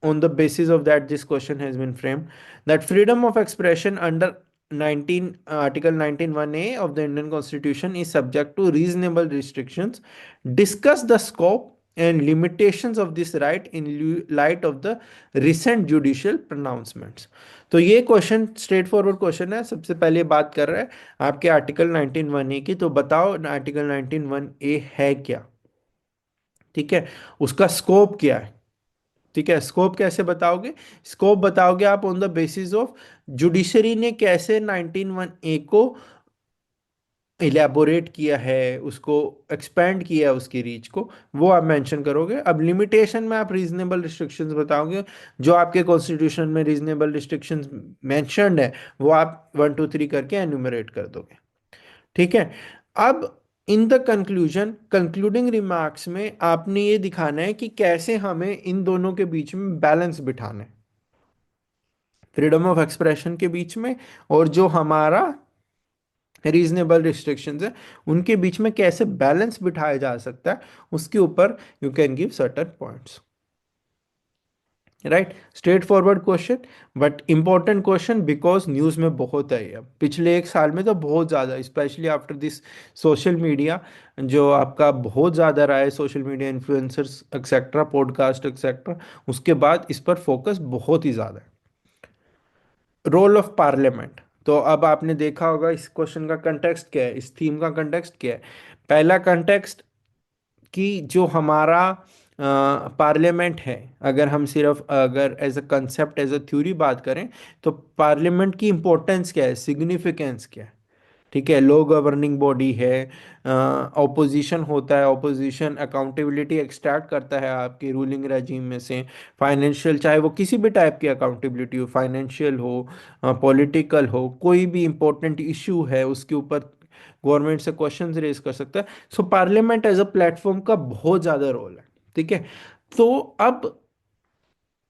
on the basis of that this question has been framed, that freedom of expression under 19 article 191A of the Indian Constitution is subject to reasonable restrictions. Discuss the scope and limitations of this right in light of the recent judicial pronouncements. तो ये क्वेश्चन स्ट्रेट फॉरवर्ड क्वेश्चन है। सबसे पहले बात कर रहा है आपके आर्टिकल 191A की। तो बताओ आर्टिकल 191A है क्या? ठीक है। उसका स्कोप क्या है? ठीक है। स्कोप कैसे बताओगे? स्कोप बताओगे आप on the basis of judiciary ने कैसे 191A को इलेबोरेट किया है, उसको एक्सपेंड किया है, उसकी रीच को, वो आप मेंशन करोगे। अब लिमिटेशन में आप रीजनेबल रिस्ट्रिक्शंस बताओगे, जो आपके कॉन्स्टिट्यूशन में रीजनेबल रिस्ट्रिक्शंस मेंशन्ड है वो आप 1 2 3 करके एन्यूमरेट कर दोगे। ठीक है। अब इन द कंक्लूजन, कंक्लूडिंग रिमार्क्स में आपने ये दिखाना है कि कैसे हमें इन दोनों के बीच में बैलेंस बिठाना है, फ्रीडम ऑफ एक्सप्रेशन के बीच में और जो हमारा रीजनेबल रिस्ट्रिक्शंस है उनके बीच में कैसे बैलेंस बिठाया जा सकता है, उसके ऊपर you can give certain points. Right. Straight forward question, but important question because news में बहुत है। अब पिछले एक साल में तो बहुत ज़्यादा, specially after this social media, जो आपका बहुत ज़्यादा रहा है, social media influencers etcetera, podcast etcetera, उसके बाद इस पर फोकस बहुत ही ज़्यादा है। Role of parliament. तो अब आपने देखा होगा इस क्वेश्चन का कंटेक्स्ट क्या है, इस थीम का कंटेक्स्ट क्या है। पहला कंटेक्स्ट कि जो हमारा पार्लियामेंट है, अगर हम सिर्फ अगर as a concept as a theory बात करें, तो पार्लियामेंट की इंपॉर्टेंस क्या है, सिग्निफिकेंस क्या है। ठीक है, लो गवर्निंग बॉडी है, ऑपोजिशन होता है, ऑपोजिशन अकाउंटेबिलिटी एक्सट्रैक्ट करता है आपके रूलिंग रेजिम में से। फाइनेंशियल, चाहे वो किसी भी टाइप की अकाउंटेबिलिटी हो, फाइनेंशियल हो, पॉलिटिकल हो, कोई भी इंपॉर्टेंट इशू है उसके ऊपर गवर्नमेंट से क्वेश्चंस रेज कर सकता है। So parliament as a platform का बहुत ज़्यादा रोल है। ठीक है, तो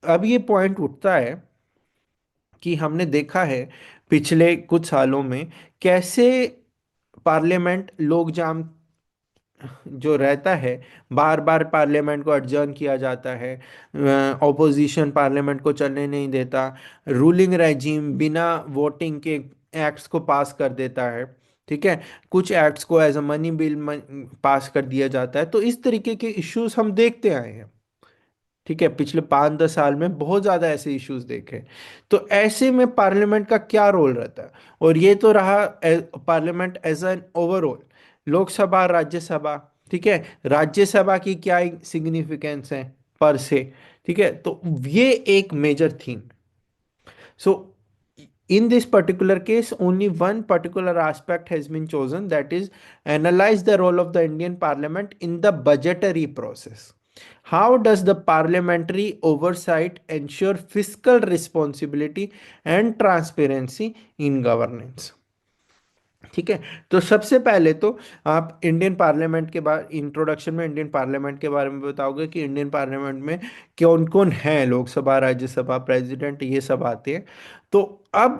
अब ये पॉइंट उठता है कि हमने देखा है पिछले कुछ सालों में कैसे पार्लियामेंट लोग जाम जो रहता है, बार बार पार्लियामेंट को adjourn किया जाता है, ऑपोजिशन पार्लियामेंट को चलने नहीं देता, रूलिंग रेजिम बिना वोटिंग के एक्ट्स को पास कर देता है। ठीक है, कुछ एक्ट्स को as a money bill pass कर दिया जाता है। तो इस तरीके के इश्यूज हम देखते आए हैं। ठीक है, पिछले 5-10 साल में बहुत ज्यादा ऐसे इश्यूज देखे। तो ऐसे में पार्लियामेंट का क्या रोल रहता है, और ये तो रहा parliament as an overall, Lok Sabha Rajya Sabha. ठीक है, राज्यसभा की क्या सिग्निफिकेंस है पर से। ठीक है, तो ये एक major theme. So in this particular case only one particular aspect has been chosen, that is analyze the role of the Indian parliament in the budgetary process. How does the parliamentary oversight ensure fiscal responsibility and transparency in governance? ठीक है, तो सबसे पहले तो आप इंडियन पार्लियामेंट के बारे इंट्रोडक्शन में इंडियन पार्लियामेंट के बारे में बताओगे कि इंडियन पार्लियामेंट में कौन कौन है, लोकसभा, राज्यसभा, प्रेसिडेंट, ये सब आते हैं। तो अब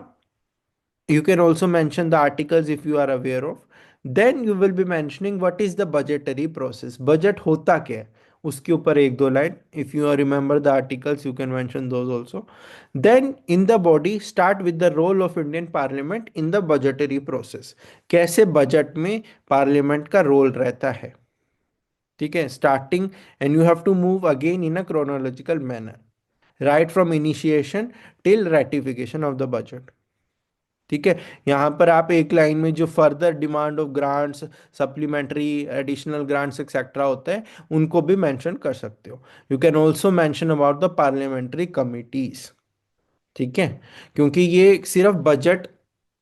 you can also mention the articles if you are aware of. Then you will be mentioning what is the budgetary process, budget होता क्या है, उसके ऊपर एक दो line, if you remember the articles you can mention those also. Then in the body start with the role of Indian Parliament in the budgetary process, कैसे बजट में पार्लियामेंट का रोल रहता है। ठीक है, starting, and you have to move again in a chronological manner, right from initiation till ratification of the budget. ठीक है, यहाँ पर आप एक लाइन में जो further demand of grants, supplementary, additional grants etcetera होते हैं, उनको भी मेंशन कर सकते हो। You can also mention about the parliamentary committees. ठीक है, क्योंकि ये सिर्फ बजट,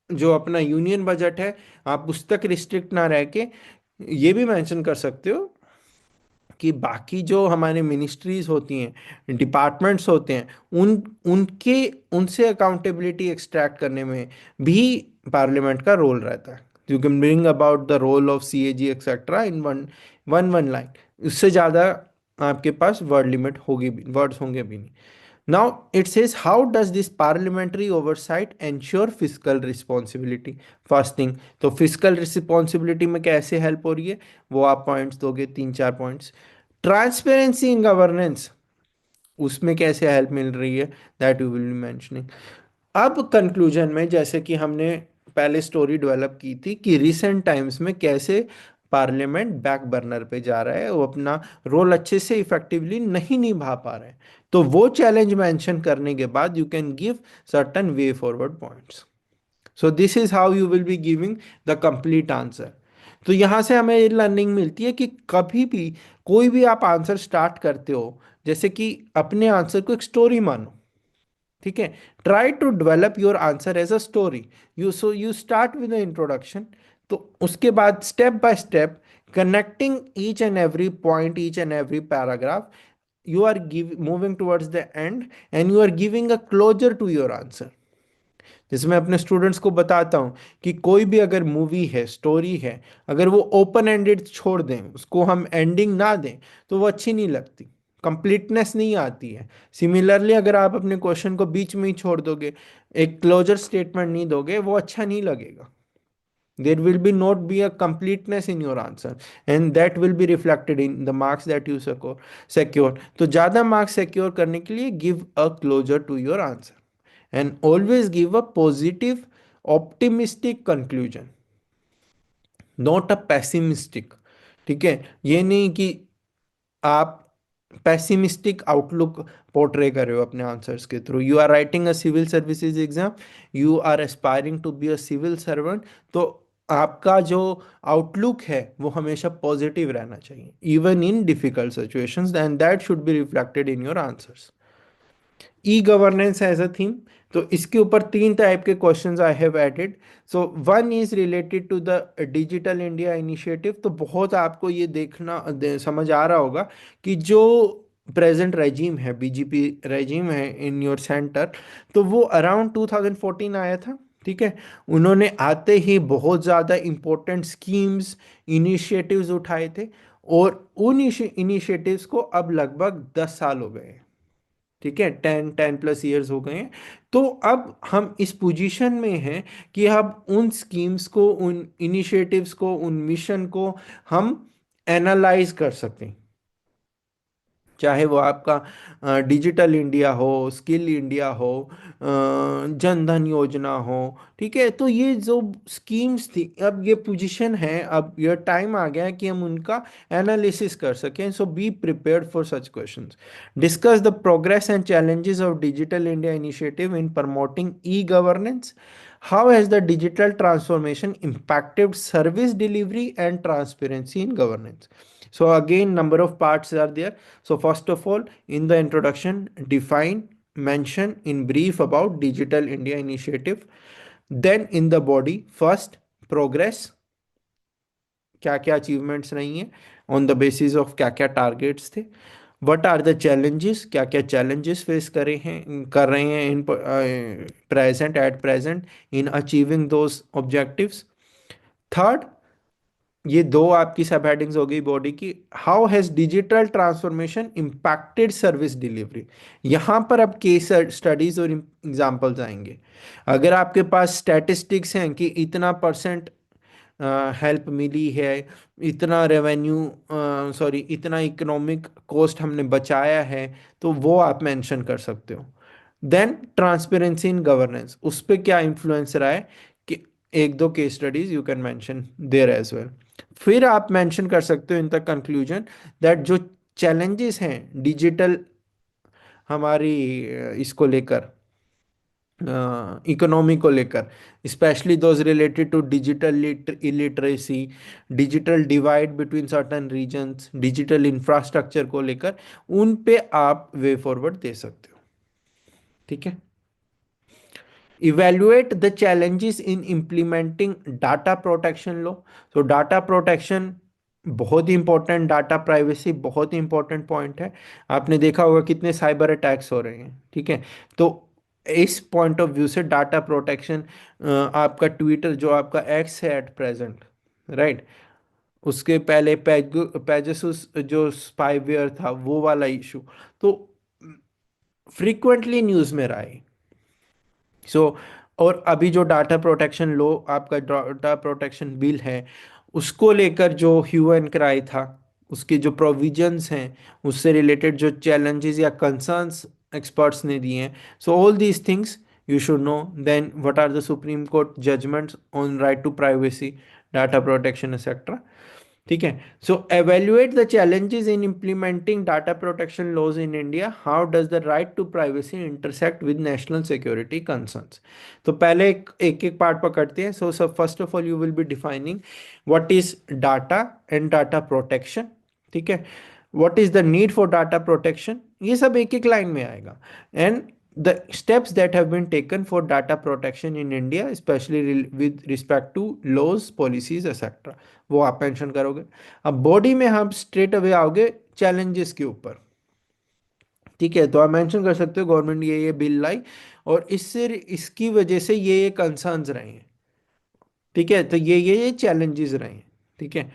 जो अपना यूनियन बजट है, आप उस तक रिस्ट्रिक्ट ना रह के ये भी मेंशन कर सकते हो कि बाकी जो हमारे मिनिस्ट्रीज होती हैं, डिपार्टमेंट्स होते हैं, उन उनके उनसे अकाउंटेबिलिटी एक्सट्रैक्ट करने में भी पार्लियामेंट का रोल रहता है। You can bring about the role of CAG etcetera in one one one line. उससे ज़्यादा आपके पास वर्ड लिमिट होगी भी, वर्ड्स होंगे भी नहीं। Now it says how does this parliamentary oversight ensure physical responsibility. First thing, तो फिजिकल रिस्पॉन्सिबिलिटी में कैसे हेल्प हो रही है, वो आप पॉइंट्स दोगे, 3-4 पॉइंट्स। ट्रांसपेरेंसी इन गवर्नेंस, उसमें कैसे हेल्प मिल रही है, that you will be mentioning. अब कंक्लूजन में, जैसे कि हमने पहले स्टोरी डेवलप की थी कि रिसेंट टाइम्स में कैसे पार्लियामेंट बैक बर्नर पे जा रहा है, वो अपना रोल अच्छे से इफेक्टिवली नहीं निभा पा रहे हैं। तो वो चैलेंज मेंशन करने के बाद you can give certain way forward points. So this is how you will be giving the complete answer. तो यहाँ से हमें ये लर्निंग मिलती है कि कभी भी कोई भी आप आंसर स्टार्ट करते हो, जैसे कि अपने आंसर को एक स्टोरी मानो। ठीक है, try to develop your answer as a story. You start with the introduction, तो उसके बाद step by step connecting each and every point, each and every paragraph, you are moving towards the end and you are giving a closure to your answer। जैसे मैं अपने स्टूडेंट्स को बताता हूँ कि कोई भी अगर मूवी है, स्टोरी है, अगर वो ओपन एंडेड छोड़ दें, उसको हम एंडिंग ना दें, तो वो अच्छी नहीं लगती, कंप्लीटनेस नहीं आती है। सिमिलरली अगर आप अपने क्वेश्चन को बीच में ही छोड़ दोगे, एक क्लोजर स्टेटमेंट नहीं दोगे, वो अच्छा नहीं लगेगा। There will be not be a completeness in your answer, and that will be reflected in the marks that you secure। तो ज़्यादा मार्क्स सिक्योर करने के लिए give a closure to your answer and always give a positive, optimistic conclusion, not a pessimistic। ठीक है, ये नहीं कि आप पेसिमिस्टिक आउटलुक पोर्ट्रे कर रहे हो अपने आंसर्स के थ्रू। You are writing a civil services exam, you are aspiring to be a civil servant, तो आपका जो आउटलुक है वो हमेशा पॉजिटिव रहना चाहिए even in difficult situations, and that should be reflected in your answers. E governance as a theme, तो इसके ऊपर तीन टाइप के questions I have added. So one is related to the digital India initiative. तो बहुत आपको ये समझ आ रहा होगा कि जो प्रेजेंट रेजिम है, बीजेपी रेजिम है इन योर सेंटर, तो वो अराउंड 2014 आया था। ठीक है, उन्होंने आते ही बहुत ज़्यादा इम्पोर्टेंट स्कीम्स, इनिशिएटिव्स उठाए थे, और उन इनिशिएटिव्स को अब लगभग 10 साल हो गए हैं। ठीक है, 10+ ईयर्स हो गए हैं। तो अब हम इस पोजीशन में हैं कि अब उन स्कीम्स को, उन इनिशिएटिव्स को, उन मिशन को हम एनालाइज कर सकें। चाहे वो आपका डिजिटल इंडिया हो, स्किल इंडिया हो, जन धन योजना हो। ठीक है, तो ये जो स्कीम्स थी, अब ये पोजीशन है, अब ये टाइम आ गया है कि हम उनका एनालिसिस कर सकें। So be prepared for such questions. Discuss the progress and challenges of digital india initiative in promoting e-governance. How has the digital transformation impacted service delivery and transparency in governance? So again, number of parts are there. So first of all, in the introduction, define, mention in brief about Digital India Initiative. Then in the body, first, progress, क्या क्या अचीवमेंट्स रही हैं, ऑन द बेसिस ऑफ क्या क्या टारगेट्स थे। व्हाट आर द चैलेंजेस, क्या क्या चैलेंजेस फेस कर रहे हैं in present, at present, in achieving those objectives. Third, ये दो आपकी सब हेडिंग्स हो गई बॉडी की। How has digital transformation impacted service delivery. यहां पर अब केस स्टडीज और एग्जांपल्स आएंगे। अगर आपके पास स्टैटिस्टिक्स हैं कि इतना परसेंट हेल्प मिली है, इतना रेवेन्यू, सॉरी, इतना इकोनॉमिक कॉस्ट हमने बचाया है, तो वो आप मेंशन कर सकते हो। देन ट्रांसपेरेंसी इन गवर्नेंस, उस पर क्या इन्फ्लुएंस रहा है, कि एक दो case studies you can mention there as well. फिर आप मेंशन कर सकते हो इन द कंक्लूजन दैट जो चैलेंजेस हैं डिजिटल हमारी इसको लेकर, इकोनॉमी को लेकर, specially those related to digital illiteracy, digital divide between certain regions, digital infrastructure को लेकर, उन पे आप वे फॉरवर्ड दे सकते हो। ठीक है, evaluate the challenges in implementing data protection law. तो डाटा प्रोटेक्शन बहुत ही इंपॉर्टेंट, डाटा प्राइवेसी बहुत ही इंपॉर्टेंट पॉइंट है। आपने देखा होगा कितने साइबर अटैक्स हो रहे हैं। ठीक है, तो इस पॉइंट ऑफ व्यू से डाटा प्रोटेक्शन, आपका ट्विटर जो आपका एक्स है एट प्रेजेंट, राइट, उसके पहले पेगासस जो स्पाईवेयर था, वो वाला इशू तो फ्रीक्वेंटली न्यूज़ में रहा है। सो और अभी जो डाटा प्रोटेक्शन लो, आपका डाटा प्रोटेक्शन बिल है, उसको लेकर जो ह्यू एंड क्राई था, उसके जो प्रोविजंस हैं, उससे रिलेटेड जो चैलेंजेस या कंसर्न्स एक्सपर्ट्स ने दिए हैं, so all these things you should know. Then what are the supreme court judgements on right to privacy, data protection etcetera. ठीक है, so evaluate the challenges in implementing data protection laws in India. How does the right to privacy intersect with national security concerns. तो पहले एक एक पार्ट पकड़ते हैं। So first of all you will be defining what is data and data protection. ठीक है, what is the need for data protection, ये सब एक एक लाइन में आएगा। And the steps that have been taken for data protection in India, especially with respect to laws, policies, etc. वो आप मेंशन करोगे। अब बॉडी में हम स्ट्रेट अवे आओगे चैलेंजेस के ऊपर। ठीक है, तो आप मेंशन कर सकते हो गवर्नमेंट ये बिल लाई, और इससे इसकी वजह से ये कंसर्न्स रहे हैं। ठीक है, तो ये चैलेंजेस रहे हैं। ठीक है,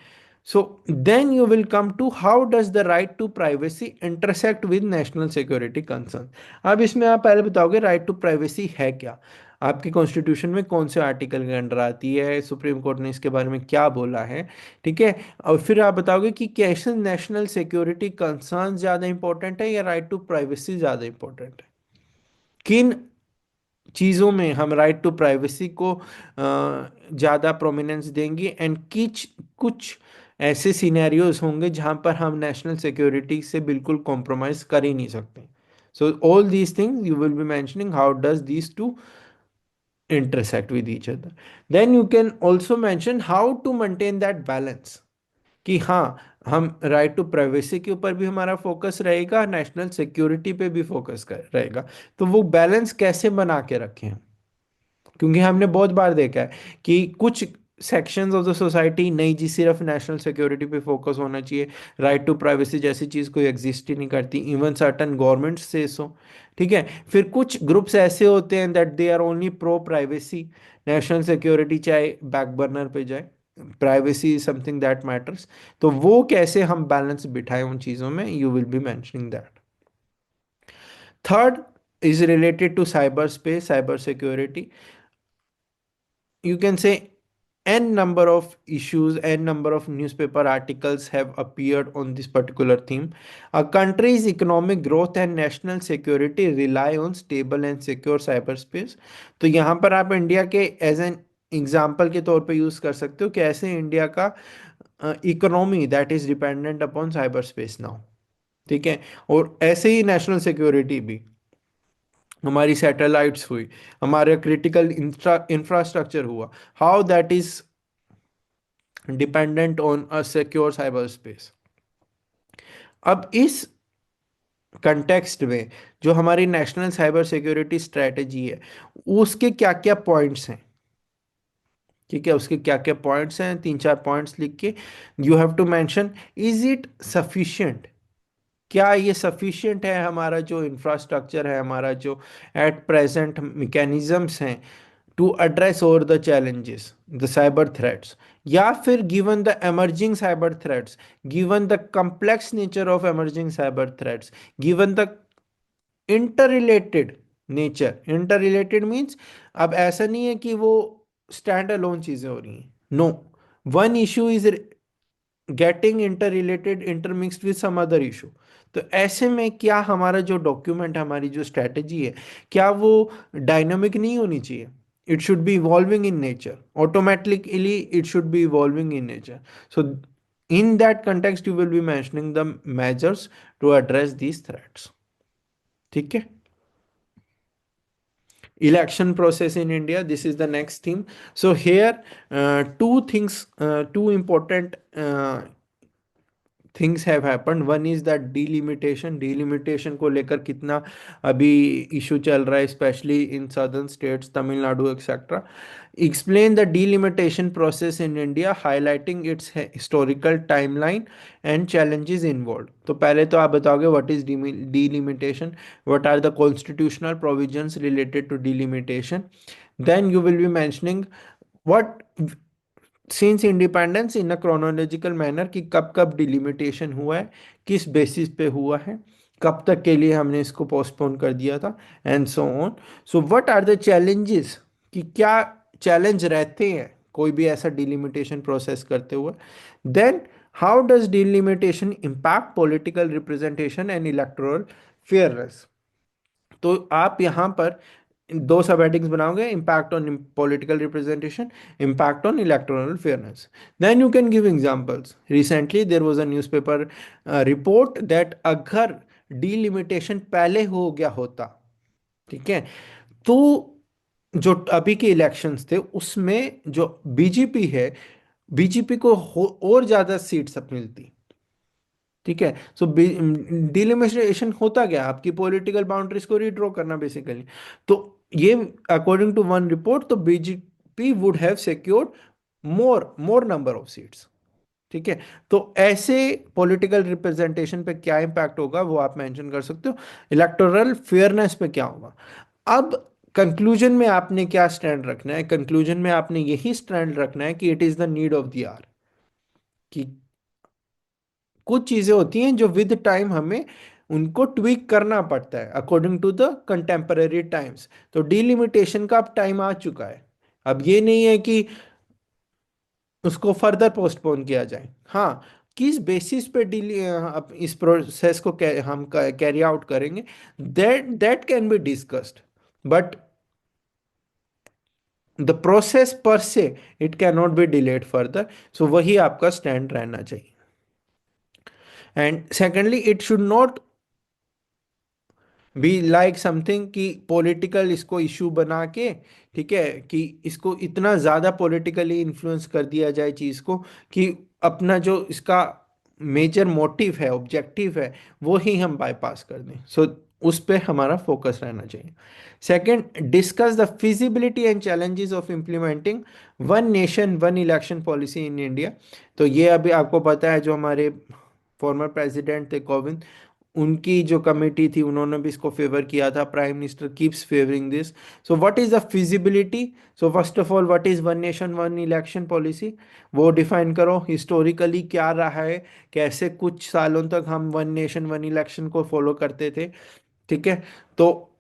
so then you will come to how does the right to privacy intersect with national security concern. अब इसमें आप पहले बताओगे राइट टू प्राइवेसी है क्या, आपके कॉन्स्टिट्यूशन में कौन से आर्टिकल के अंडर आती है, सुप्रीम कोर्ट ने इसके बारे में क्या बोला है। ठीक है, और फिर आप बताओगे कि कैसे नेशनल सिक्योरिटी कंसर्न ज़्यादा इंपॉर्टेंट है या राइट टू प्राइवेसी ज़्यादा इंपॉर्टेंट है, किन चीज़ों में हम राइट टू प्राइवेसी को ज़्यादा प्रोमिनेंस देंगे, एंड कुछ ऐसे सिनेरियोज होंगे जहां पर हम नेशनल सिक्योरिटी से बिल्कुल कॉम्प्रोमाइज कर ही नहीं सकते. सो all these things you will be mentioning how does these two intersect with each other. Then you can also mention how to maintain that balance. कि हाँ, हम राइट टू प्राइवेसी के ऊपर भी हमारा फोकस रहेगा, नेशनल सिक्योरिटी पे भी फोकस कर रहेगा. तो वो बैलेंस कैसे बना के रखें, क्योंकि हमने बहुत बार देखा है कि कुछ सेक्शंस ऑफ द सोसाइटी नहीं जी, सिर्फ नेशनल सिक्योरिटी पे फोकस होना चाहिए, राइट टू प्राइवेसी जैसी चीज़ कोई एग्जिस्ट ही नहीं करती, इवन सर्टन गवर्नमेंट से सो. ठीक है. फिर कुछ ग्रुप्स ऐसे होते हैं that they are only pro privacy, national security चाहे बैक बर्नर पे जाए, privacy is something that matters. तो वो कैसे हम बैलेंस बिठाएं उन चीज़ों में, you will be mentioning that. Third is related to cyberspace, cyber security. You can say n number of issues, n number of newspaper articles have appeared on this particular theme. A country's economic growth and national security rely on stable and secure cyberspace. तो यहाँ पर आप इंडिया के एज एन एग्जाम्पल के तौर पे यूज कर सकते हो कि ऐसे इंडिया का economy that is dependent upon cyber space now. ठीक है. और ऐसे ही नेशनल सिक्योरिटी भी, हमारी सैटेलाइट्स हुई, हमारे क्रिटिकल इंफ्रास्ट्रक्चर हुआ, how that is dependent on a secure cyber space. अब इस कंटेक्स्ट में जो हमारी नेशनल साइबर सिक्योरिटी स्ट्रेटजी है, उसके क्या क्या पॉइंट्स हैं. ठीक है. उसके क्या क्या पॉइंट्स हैं, तीन चार पॉइंट्स लिख के you have to mention, is it sufficient, क्या ये सफिशिएंट है, हमारा जो इंफ्रास्ट्रक्चर है, हमारा जो एट प्रेजेंट मैकेनिज्म्स हैं to address over the challenges, the cyber threats, या फिर given the emerging cyber threats, given the complex nature of emerging cyber threats, given the interrelated nature. Interrelated means अब ऐसा नहीं है कि वो स्टैंड अलोन चीजें हो रही हैं. No, one issue is getting interrelated, intermixed with some other issue. तो ऐसे में क्या हमारा जो डॉक्यूमेंट, हमारी जो स्ट्रेटेजी है, क्या वो डायनामिक नहीं होनी चाहिए. It should be evolving in nature, automatically it should be evolving in nature. So in that context you will be mentioning the measures to address these threats. ठीक है. Election process in India, this is the next theme. So here two things, two important things have happened. One is that delimitation. Delimitation को लेकर कितना अभी इशू चल रहा है, specially in southern states, Tamil Nadu etcetera. Explain the delimitation process in India, highlighting its historical timeline and challenges involve. तो पहले तो आप बताओगे what is delimitation, what are the constitutional provisions related to delimitation. Then you will be mentioning what since independence in a chronological manner, कि कब कब डिलिमिटेशन हुआ है, किस बेसिस पे हुआ है, कब तक के लिए हमने इसको पोस्टपोन कर दिया था, and so on. So what are the challenges, कि क्या चैलेंज रहते हैं कोई भी ऐसा डिलिमिटेशन प्रोसेस करते हुए. Then how does delimitation impact political representation and electoral fairness. तो आप यहाँ पर दो सब हेडिंग्स बनाओगे, impact on political representation, impact on electoral fairness. Then you can give examples. Recently there was a newspaper report that अगर डीलिमिटेशन पहले हो गया होता, ठीक है, तो जो अभी के इलेक्शंस थे उसमें जो बीजेपी है, बीजेपी को और ज्यादा सीट्स अब मिलती. ठीक है. सो डिलिमिटेशन होता गया, आपकी पॉलिटिकल बाउंड्रीज को रीड्रॉ करना बेसिकली. तो ये अकॉर्डिंग टू वन रिपोर्ट, तो BJP would have secured more more number of seats. ठीक है. तो ऐसे पॉलिटिकल रिप्रेजेंटेशन पे क्या इंपैक्ट होगा वो आप मेंशन कर सकते हो. इलेक्टोरल फेयरनेस पे क्या होगा. अब कंक्लूजन में आपने क्या स्टैंड रखना है, कंक्लूजन में आपने यही स्टैंड रखना है कि it is the need of the hour, कि कुछ चीजें होती हैं जो विद टाइम हमें उनको ट्विक करना पड़ता है according to the contemporary times. तो डिलिमिटेशन का अब टाइम आ चुका है. अब ये नहीं है कि उसको फर्दर पोस्टपोन किया जाए. हाँ, किस बेसिस पे अब इस प्रोसेस को हम कैरी आउट करेंगे, that that can be discussed. But the process per se it can not be delayed further. So वही आपका स्टैंड रहना चाहिए। And secondly, it should not be like something कि पॉलिटिकल इसको इशू बना के, ठीक है, कि इसको इतना ज़्यादा पॉलिटिकली इन्फ्लुएंस कर दिया जाए चीज़ को कि अपना जो इसका मेजर मोटिव है, ऑब्जेक्टिव है, वो ही हम बाईपास कर दें। सो उस पे हमारा फोकस रहना चाहिए। Second, discuss the feasibility and challenges of implementing one nation one election policy in India. तो ये अभी आपको पता है, जो हमारे फॉर्मर प्रेसिडेंट थे कोविंद, उनकी जो कमेटी थी उन्होंने भी इसको फेवर किया था। Prime minister keeps favouring this. So what is the feasibility? So first of all, what is one nation one election policy, वो डिफाइन करो। हिस्टोरिकली क्या रहा है, कैसे कुछ सालों तक हम वन नेशन वन इलेक्शन को फॉलो करते थे, ठीक है। तो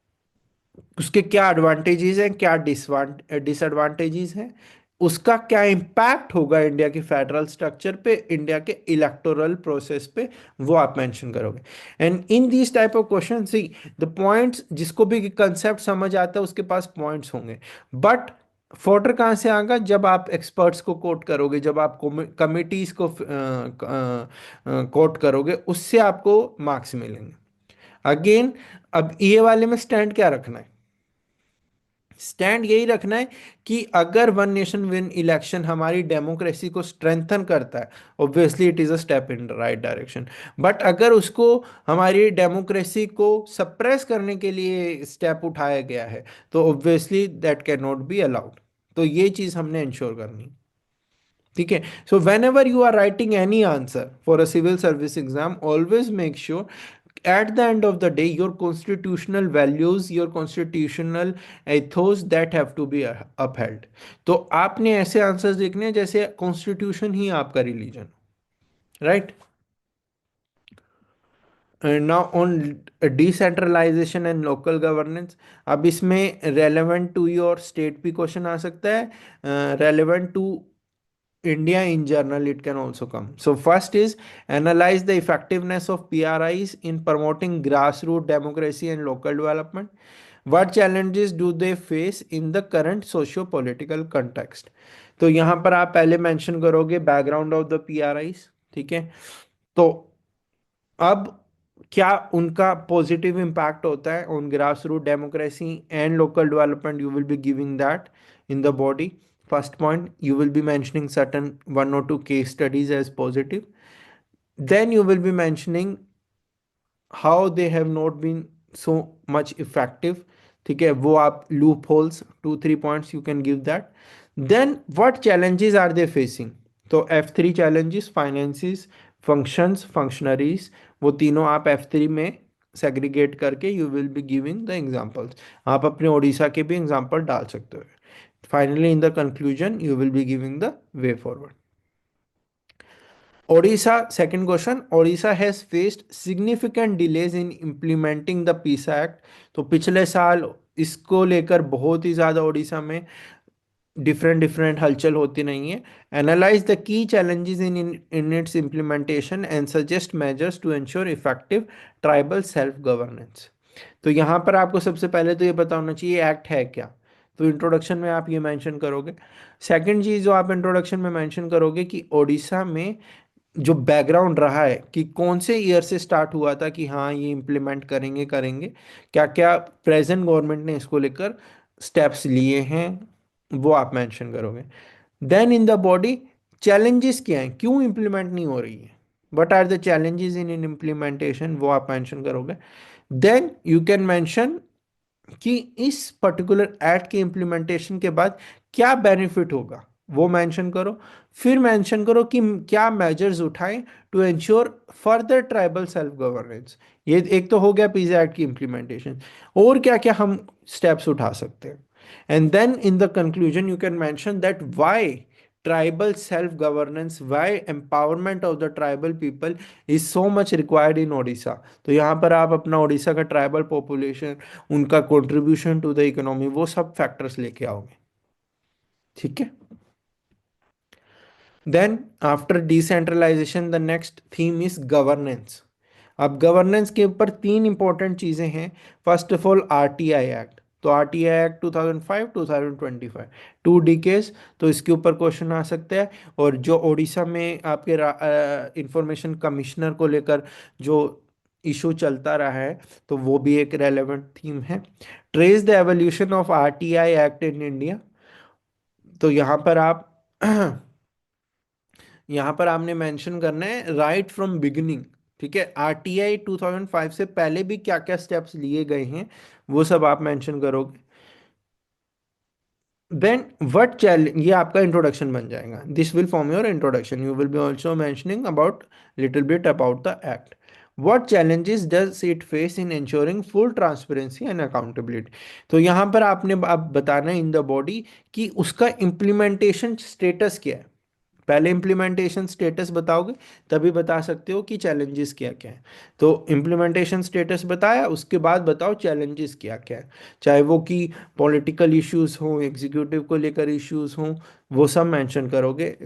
उसके क्या एडवांटेजेस हैं, क्या डिसएडवांटेजेस हैं, उसका क्या इम्पैक्ट होगा इंडिया के फेडरल स्ट्रक्चर पे, इंडिया के इलेक्टोरल प्रोसेस पे, वो आप मेंशन करोगे। And in this type of question, see the points, जिसको भी कंसेप्ट समझ आता है उसके पास पॉइंट्स होंगे, बट फोर्टर कहाँ से आएगा? जब आप एक्सपर्ट्स को कोट करोगे, जब आप कमिटीज को कोट करोगे, उससे आपको मार्क्स मिलेंगे। अगेन, अब ये वाले में स्टैंड क्या रखना है? स्टैंड यही रखना है कि अगर वन नेशन वन इलेक्शन हमारी डेमोक्रेसी को स्ट्रेंथन करता है, obviously it is a step in the right direction. But अगर उसको हमारी डेमोक्रेसी को सप्रेस करने के लिए स्टेप उठाया गया है, तो obviously that can not be allowed. तो ये चीज हमने इंश्योर करनी, ठीक है। So whenever you are writing any answer for a civil service exam, always make sure at the end of the day your constitutional values, your constitutional ethos that have to be upheld। तो आपने ऐसे आंसर्स देखने हैं जैसे कॉन्स्टिट्यूशन ही आपका religion, right. Now on decentralization and local governance, अब इसमें रेलेवेंट टू योर स्टेट भी क्वेश्चन आ सकता है, relevant to India in general, it can also come. So first is analyze the effectiveness of PRIs in promoting grassroots democracy and local development. What challenges do they face in the current socio-political context? तो यहाँ पर आप पहले मेंशन करोगे बैकग्राउंड ऑफ द PRIs, ठीक है। तो अब क्या उनका पॉजिटिव इम्पैक्ट होता है on grass root democracy and local development, you will be giving that in the body. First point, you will be mentioning certain one or two case studies as positive. Then you will be mentioning how they have not been so much effective, ठीक है, वो आप loop holes 2-3 points you can give that. Then what challenges are they facing? तो F3 challenges, finances, functions, functionaries, वो तीनों आप F3 में सेग्रीगेट करके you will be giving the examples. आप अपने ओडिशा के भी एग्जाम्पल डाल सकते हो। Finally, in the conclusion, you will be giving the way forward. Odisha, second question, Odisha has faced significant delays in implementing the PISA Act. तो पिछले साल इसको लेकर बहुत ही ज़्यादा ओडिशा में डिफरेंट डिफरेंट हलचल होती नहीं है। Analyse the key challenges in its implementation and suggest measures to ensure effective tribal self governance. तो यहाँ पर आपको सबसे पहले तो ये पता होना चाहिए एक्ट है क्या। तो इंट्रोडक्शन में आप ये मेंशन करोगे। सेकंड चीज़ जो आप इंट्रोडक्शन में मेंशन करोगे कि ओडिशा में जो बैकग्राउंड रहा है कि कौन से ईयर से स्टार्ट हुआ था कि हाँ ये इम्प्लीमेंट करेंगे करेंगे, क्या क्या प्रेजेंट गवर्नमेंट ने इसको लेकर स्टेप्स लिए हैं, वो आप मेंशन करोगे। Then in the body, challenges क्या हैं, क्यों इम्प्लीमेंट नहीं हो रही है, what are the challenges in implementation, वो आप मेंशन करोगे। देन यू कैन मेंशन कि इस पर्टिकुलर एक्ट के इम्प्लीमेंटेशन के बाद क्या बेनिफिट होगा, वो मेंशन करो। फिर मेंशन करो कि क्या मेजर्स उठाएं to ensure further tribal self governance. ये एक तो हो गया पीज़ा एक्ट की इम्प्लीमेंटेशन, और क्या क्या हम स्टेप्स उठा सकते हैं। And then in the conclusion you can mention that why tribal self governance, why empowerment of the tribal people is so much required in Odisha. तो यहाँ पर आप अपना ओडिशा का ट्राइबल पॉपुलेशन, उनका कंट्रीब्यूशन टू द इकोनॉमी, वो सब फैक्टर्स लेके आओगे, ठीक है। Then after decentralization the next theme is governance. अब गवर्नेंस के ऊपर तीन इंपॉर्टेंट चीजें हैं। First of all RTI act. तो आरटीआई एक्ट 2005 2025 2 डिकेस, तो इसके ऊपर क्वेश्चन आ सकते हैं। और जो उड़ीसा में आपके इंफॉर्मेशन कमिश्नर को लेकर जो इशू चलता रहा है, तो वो भी एक रेलेवेंट थीम है। Trace the evolution of RTI act in India, तो यहाँ पर आप यहाँ पर आपने मेंशन करना है राइट फ्रॉम बिगिनिंग। ठीक है, आरटीआई 2005 से पहले भी क्या क्या स्टेप्स लिए गए हैं वो सब आप मेंशन करोगे। देन व्हाट चैलेंज, ये आपका इंट्रोडक्शन बन जाएगा। This will form your introduction, you will B also mentioning about little bit about the act. What challenges does it face in ensuring full transparency and accountability? तो यहाँ पर आपने अब बताना है इन द बॉडी कि उसका इम्प्लीमेंटेशन स्टेटस क्या है। पहले इम्प्लीमेंटेशन स्टेटस बताओगे तभी बता सकते हो कि चैलेंजेस क्या क्या है। तो इम्प्लीमेंटेशन स्टेटस बताया, उसके बाद बताओ चैलेंजेस क्या क्या है। चाहे वो कि पॉलिटिकल इश्यूज हों, एग्जीक्यूटिव को लेकर इश्यूज हों, वो सब मेंशन करोगे।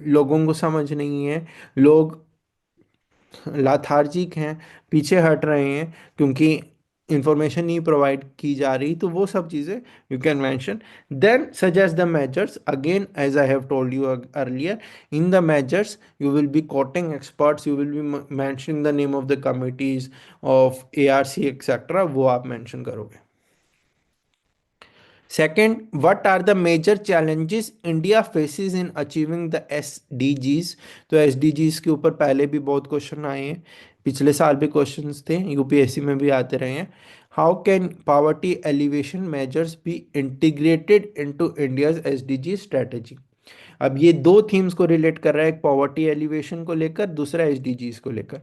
लोगों को समझ नहीं है, लोग लाथार्जिक हैं, पीछे हट रहे हैं क्योंकि इंफॉर्मेशन नहीं प्रोवाइड की जा रही, तो वो सब चीज़ें you can mention. Then suggest the measures, again as I have told you earlier, in the measures you will be quoting experts, you will be mentioning the name of the committees of ARC etcetera, वो आप मेंशन करोगे। Second, what are the major challenges India faces in achieving the SDGs? तो SDGs के ऊपर पहले भी बहुत क्वेश्चन आए हैं, पिछले साल भी क्वेश्चंस थे, यूपीएससी में भी आते रहे हैं। How can poverty alleviation measures be integrated into India's SDG strategy? अब ये दो थीम्स को रिलेट कर रहा है, एक पॉवर्टी एलिवेशन को लेकर, दूसरा एसडीजीज को लेकर।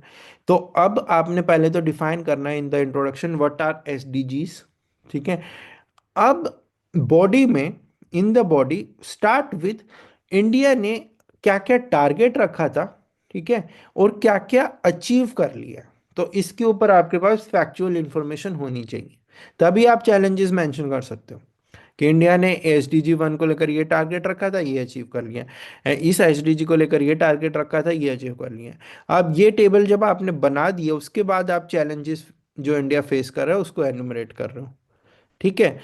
तो अब आपने पहले तो डिफाइन करना है in the introduction what are SDGs. ठीक है, अब बॉडी में, in the body start with India ने क्या क्या टारगेट रखा था, ठीक है, और क्या क्या अचीव कर लिया। तो इसके ऊपर आपके पास फैक्चुअल इंफॉर्मेशन होनी चाहिए, तभी आप चैलेंजेस मेंशन कर सकते हो कि इंडिया ने SDG 1 को लेकर ये टारगेट रखा था, ये अचीव कर लिया, इस SDG को लेकर ये टारगेट रखा था, ये अचीव कर लिया। अब ये टेबल जब आपने बना दिया, उसके बाद आप चैलेंजेस जो इंडिया फेस कर रहा है उसको एनुमरेट कर रहे हो। ठीक है,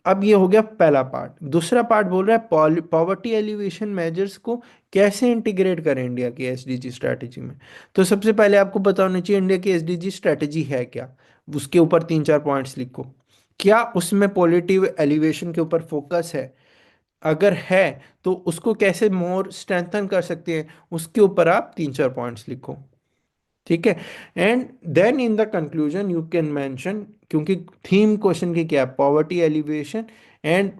अब ये हो गया पहला पार्ट। दूसरा पार्ट बोल रहा है पॉवर्टी एलिवेशन मेजर्स को कैसे इंटीग्रेट करें इंडिया की एसडीजी स्ट्रैटेजी में। तो सबसे पहले आपको पता होना चाहिए इंडिया की एसडीजी स्ट्रैटेजी है क्या, उसके ऊपर 3 4 पॉइंट्स लिखो। क्या उसमें पॉलिटिव एलिवेशन के ऊपर फोकस है? अगर है तो उसको कैसे मोर स्ट्रेंथन कर सकते हैं, उसके ऊपर आप 3 4 पॉइंट्स लिखो। ठीक है, and then in the conclusion you can mention, क्योंकि थीम क्वेश्चन की क्या है, पॉवर्टी एलिवेशन एंड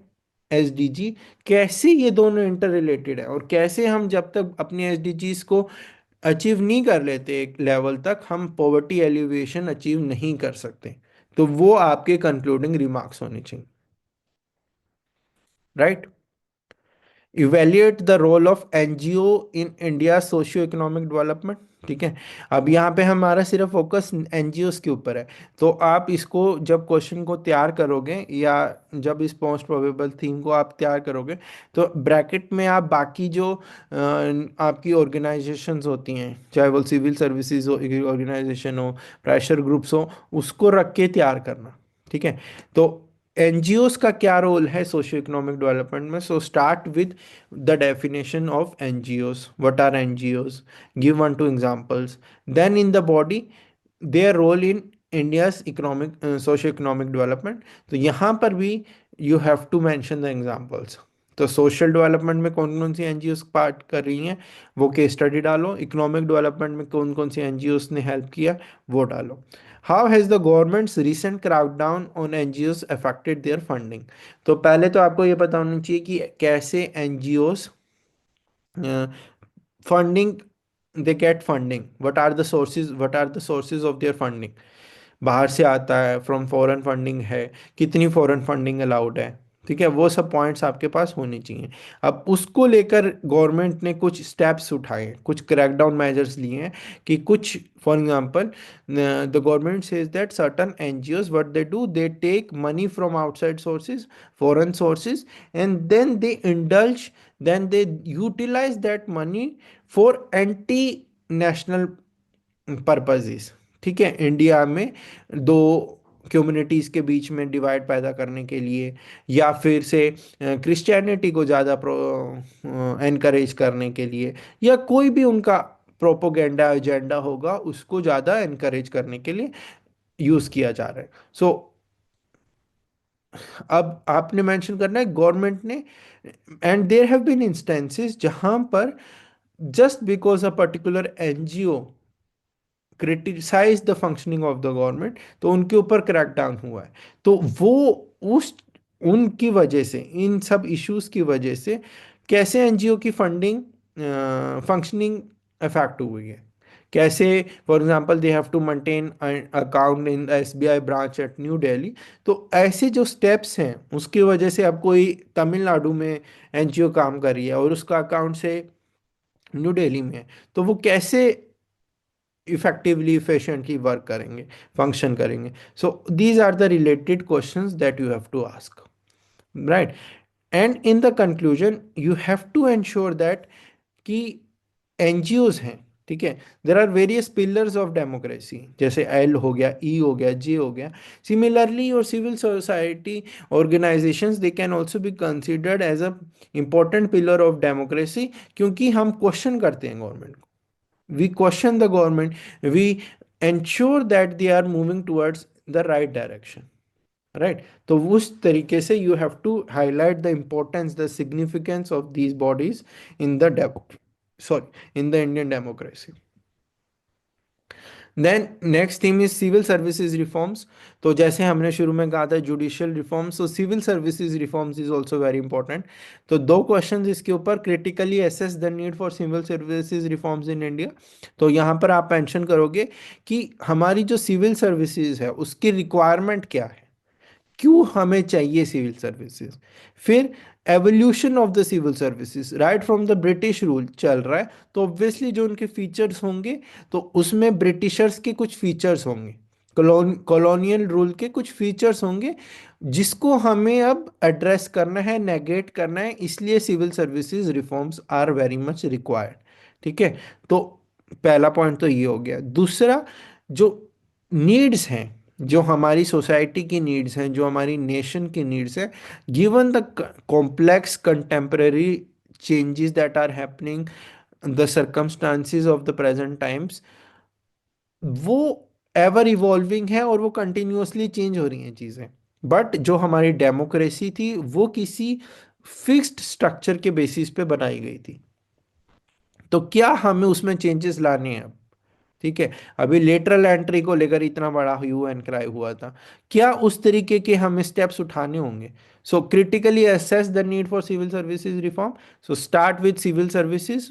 एसडीजी, कैसे ये दोनों इंटर रिलेटेड है, और कैसे हम जब तक अपने एसडीजीज को अचीव नहीं कर लेते एक लेवल तक, हम पॉवर्टी एलिवेशन अचीव नहीं कर सकते। तो वो आपके कंक्लूडिंग रिमार्क्स होने चाहिए, right. Evaluate the role of NGO in India socio economic development. ठीक है, अब यहाँ पे हमारा सिर्फ फोकस एनजीओस के ऊपर है। तो आप इसको जब क्वेश्चन को तैयार करोगे, या जब इस मोस्ट प्रोबेबल थीम को आप तैयार करोगे, तो ब्रैकेट में आप बाकी जो आपकी ऑर्गेनाइजेशंस होती हैं, चाहे वो सिविल सर्विसेज ऑर्गेनाइजेशन हो, प्रेशर ग्रुप्स हो, उसको रख के तैयार करना। ठीक है, तो एनजीओस का क्या रोल है सोशियो इकोनॉमिक डेवलपमेंट में? So start with the definition of NGOs, what are NGOs, give 1 2 examples. Then in the body, their role in India's economic socio economic development. तो यहाँ पर भी you have to mention the examples. तो सोशल डेवलपमेंट में कौन कौन सी एनजीओस पार्ट कर रही हैं, वो केस स्टडी डालो। इकोनॉमिक डेवलपमेंट में कौन कौन सी एनजीओस ने हेल्प किया, वो डालो। How has the government's recent crackdown on NGOs affected their funding? तो पहले तो आपको ये पता होना चाहिए कि कैसे NGOs funding, they get funding, what are the sources of their funding. बाहर से आता है, फ्रॉम फॉरेन फंडिंग है, कितनी फॉरेन फंडिंग अलाउड है। ठीक है, वो सब पॉइंट्स आपके पास होने चाहिए। अब उसको लेकर गवर्नमेंट ने कुछ स्टेप्स उठाए हैं, कुछ क्रैकडाउन मेजर्स लिए हैं, कि कुछ, for example, the government says that certain NGOs what they do, they take money from outside sources, foreign sources, and then they indulge, then they utilize that money for anti national purposes. ठीक है, इंडिया में दो कम्युनिटीज़ के बीच में डिवाइड पैदा करने के लिए, या फिर से क्रिश्चियनिटी को ज़्यादा एनकरेज करने के लिए, या कोई भी उनका प्रोपोगेंडा एजेंडा होगा उसको ज़्यादा एनकरेज करने के लिए यूज़ किया जा रहा है। सो अब आपने मेंशन करना है गवर्नमेंट ने, and there have been instances जहां पर just because a particular NGO criticize the functioning of the government, तो उनके ऊपर क्रैकडाउन हुआ है। तो वो उस उनकी वजह से, इन सब इश्यूज की वजह से कैसे एनजीओ की फंडिंग फंक्शनिंग अफेक्ट हुई है, कैसे for example they have to maintain account in SBI branch at New Delhi. तो ऐसे जो स्टेप्स हैं उसकी वजह से, अब कोई तमिलनाडु में एनजीओ काम कर रही है और उसका अकाउंट से न्यू दिल्ली में है, तो वो कैसे इफेक्टिवली इफिशिएंटली वर्क करेंगे, फंक्शन करेंगे। So these are the related questions that you have to ask, right. And in the conclusion you have to ensure that कि एनजीओज हैं, ठीक है, there are various pillars of democracy, जैसे एल हो गया, ई हो गया, जे हो गया। सिमिलरली और civil society organisations they can also be considered as a important pillar of democracy, क्योंकि हम क्वेश्चन करते हैं गवर्नमेंट को, we question the government, we ensure that they are moving towards the right direction, right? तो उस तरीके से you have to highlight the importance, the significance of these bodies in the in the Indian democracy. Then next theme is civil services reforms. तो जैसे हमने शुरू में कहा था जुडिशियल रिफॉर्म्स, तो civil services reforms is also very important. तो दो क्वेश्चन इसके ऊपर, critically assess the need for civil services reforms in India. तो यहाँ पर आप मेंशन करोगे कि हमारी जो सिविल सर्विसेज है उसकी रिक्वायरमेंट क्या है, क्यों हमें चाहिए सिविल सर्विसेज। फिर evolution of the civil services, right from the British rule चल रहा है, तो ऑब्वियसली जो उनके फीचर्स होंगे तो उसमें ब्रिटिशर्स के कुछ फीचर्स होंगे, कॉलोनियल रूल के कुछ फीचर्स होंगे जिसको हमें अब एड्रेस करना है, नेगेट करना है, इसलिए civil services reforms are very much required. ठीक है, तो पहला पॉइंट तो ये हो गया। दूसरा, जो नीड्स हैं, जो हमारी सोसाइटी की नीड्स हैं, जो हमारी नेशन की नीड्स हैं, given the complex contemporary changes that are happening, the circumstances of the present times, वो एवर इवॉल्विंग है और वो कंटिन्यूअसली चेंज हो रही हैं चीज़ें। बट जो हमारी डेमोक्रेसी थी वो किसी फिक्स्ड स्ट्रक्चर के बेसिस पे बनाई गई थी, तो क्या हमें उसमें चेंजेस लाने हैं अब। ठीक है, अभी लेटरल एंट्री को लेकर इतना बड़ा ह्यू एंड क्राई हुआ था, क्या उस तरीके के हमें स्टेप्स उठाने होंगे। So critically assess the need for civil services reform. So start with civil services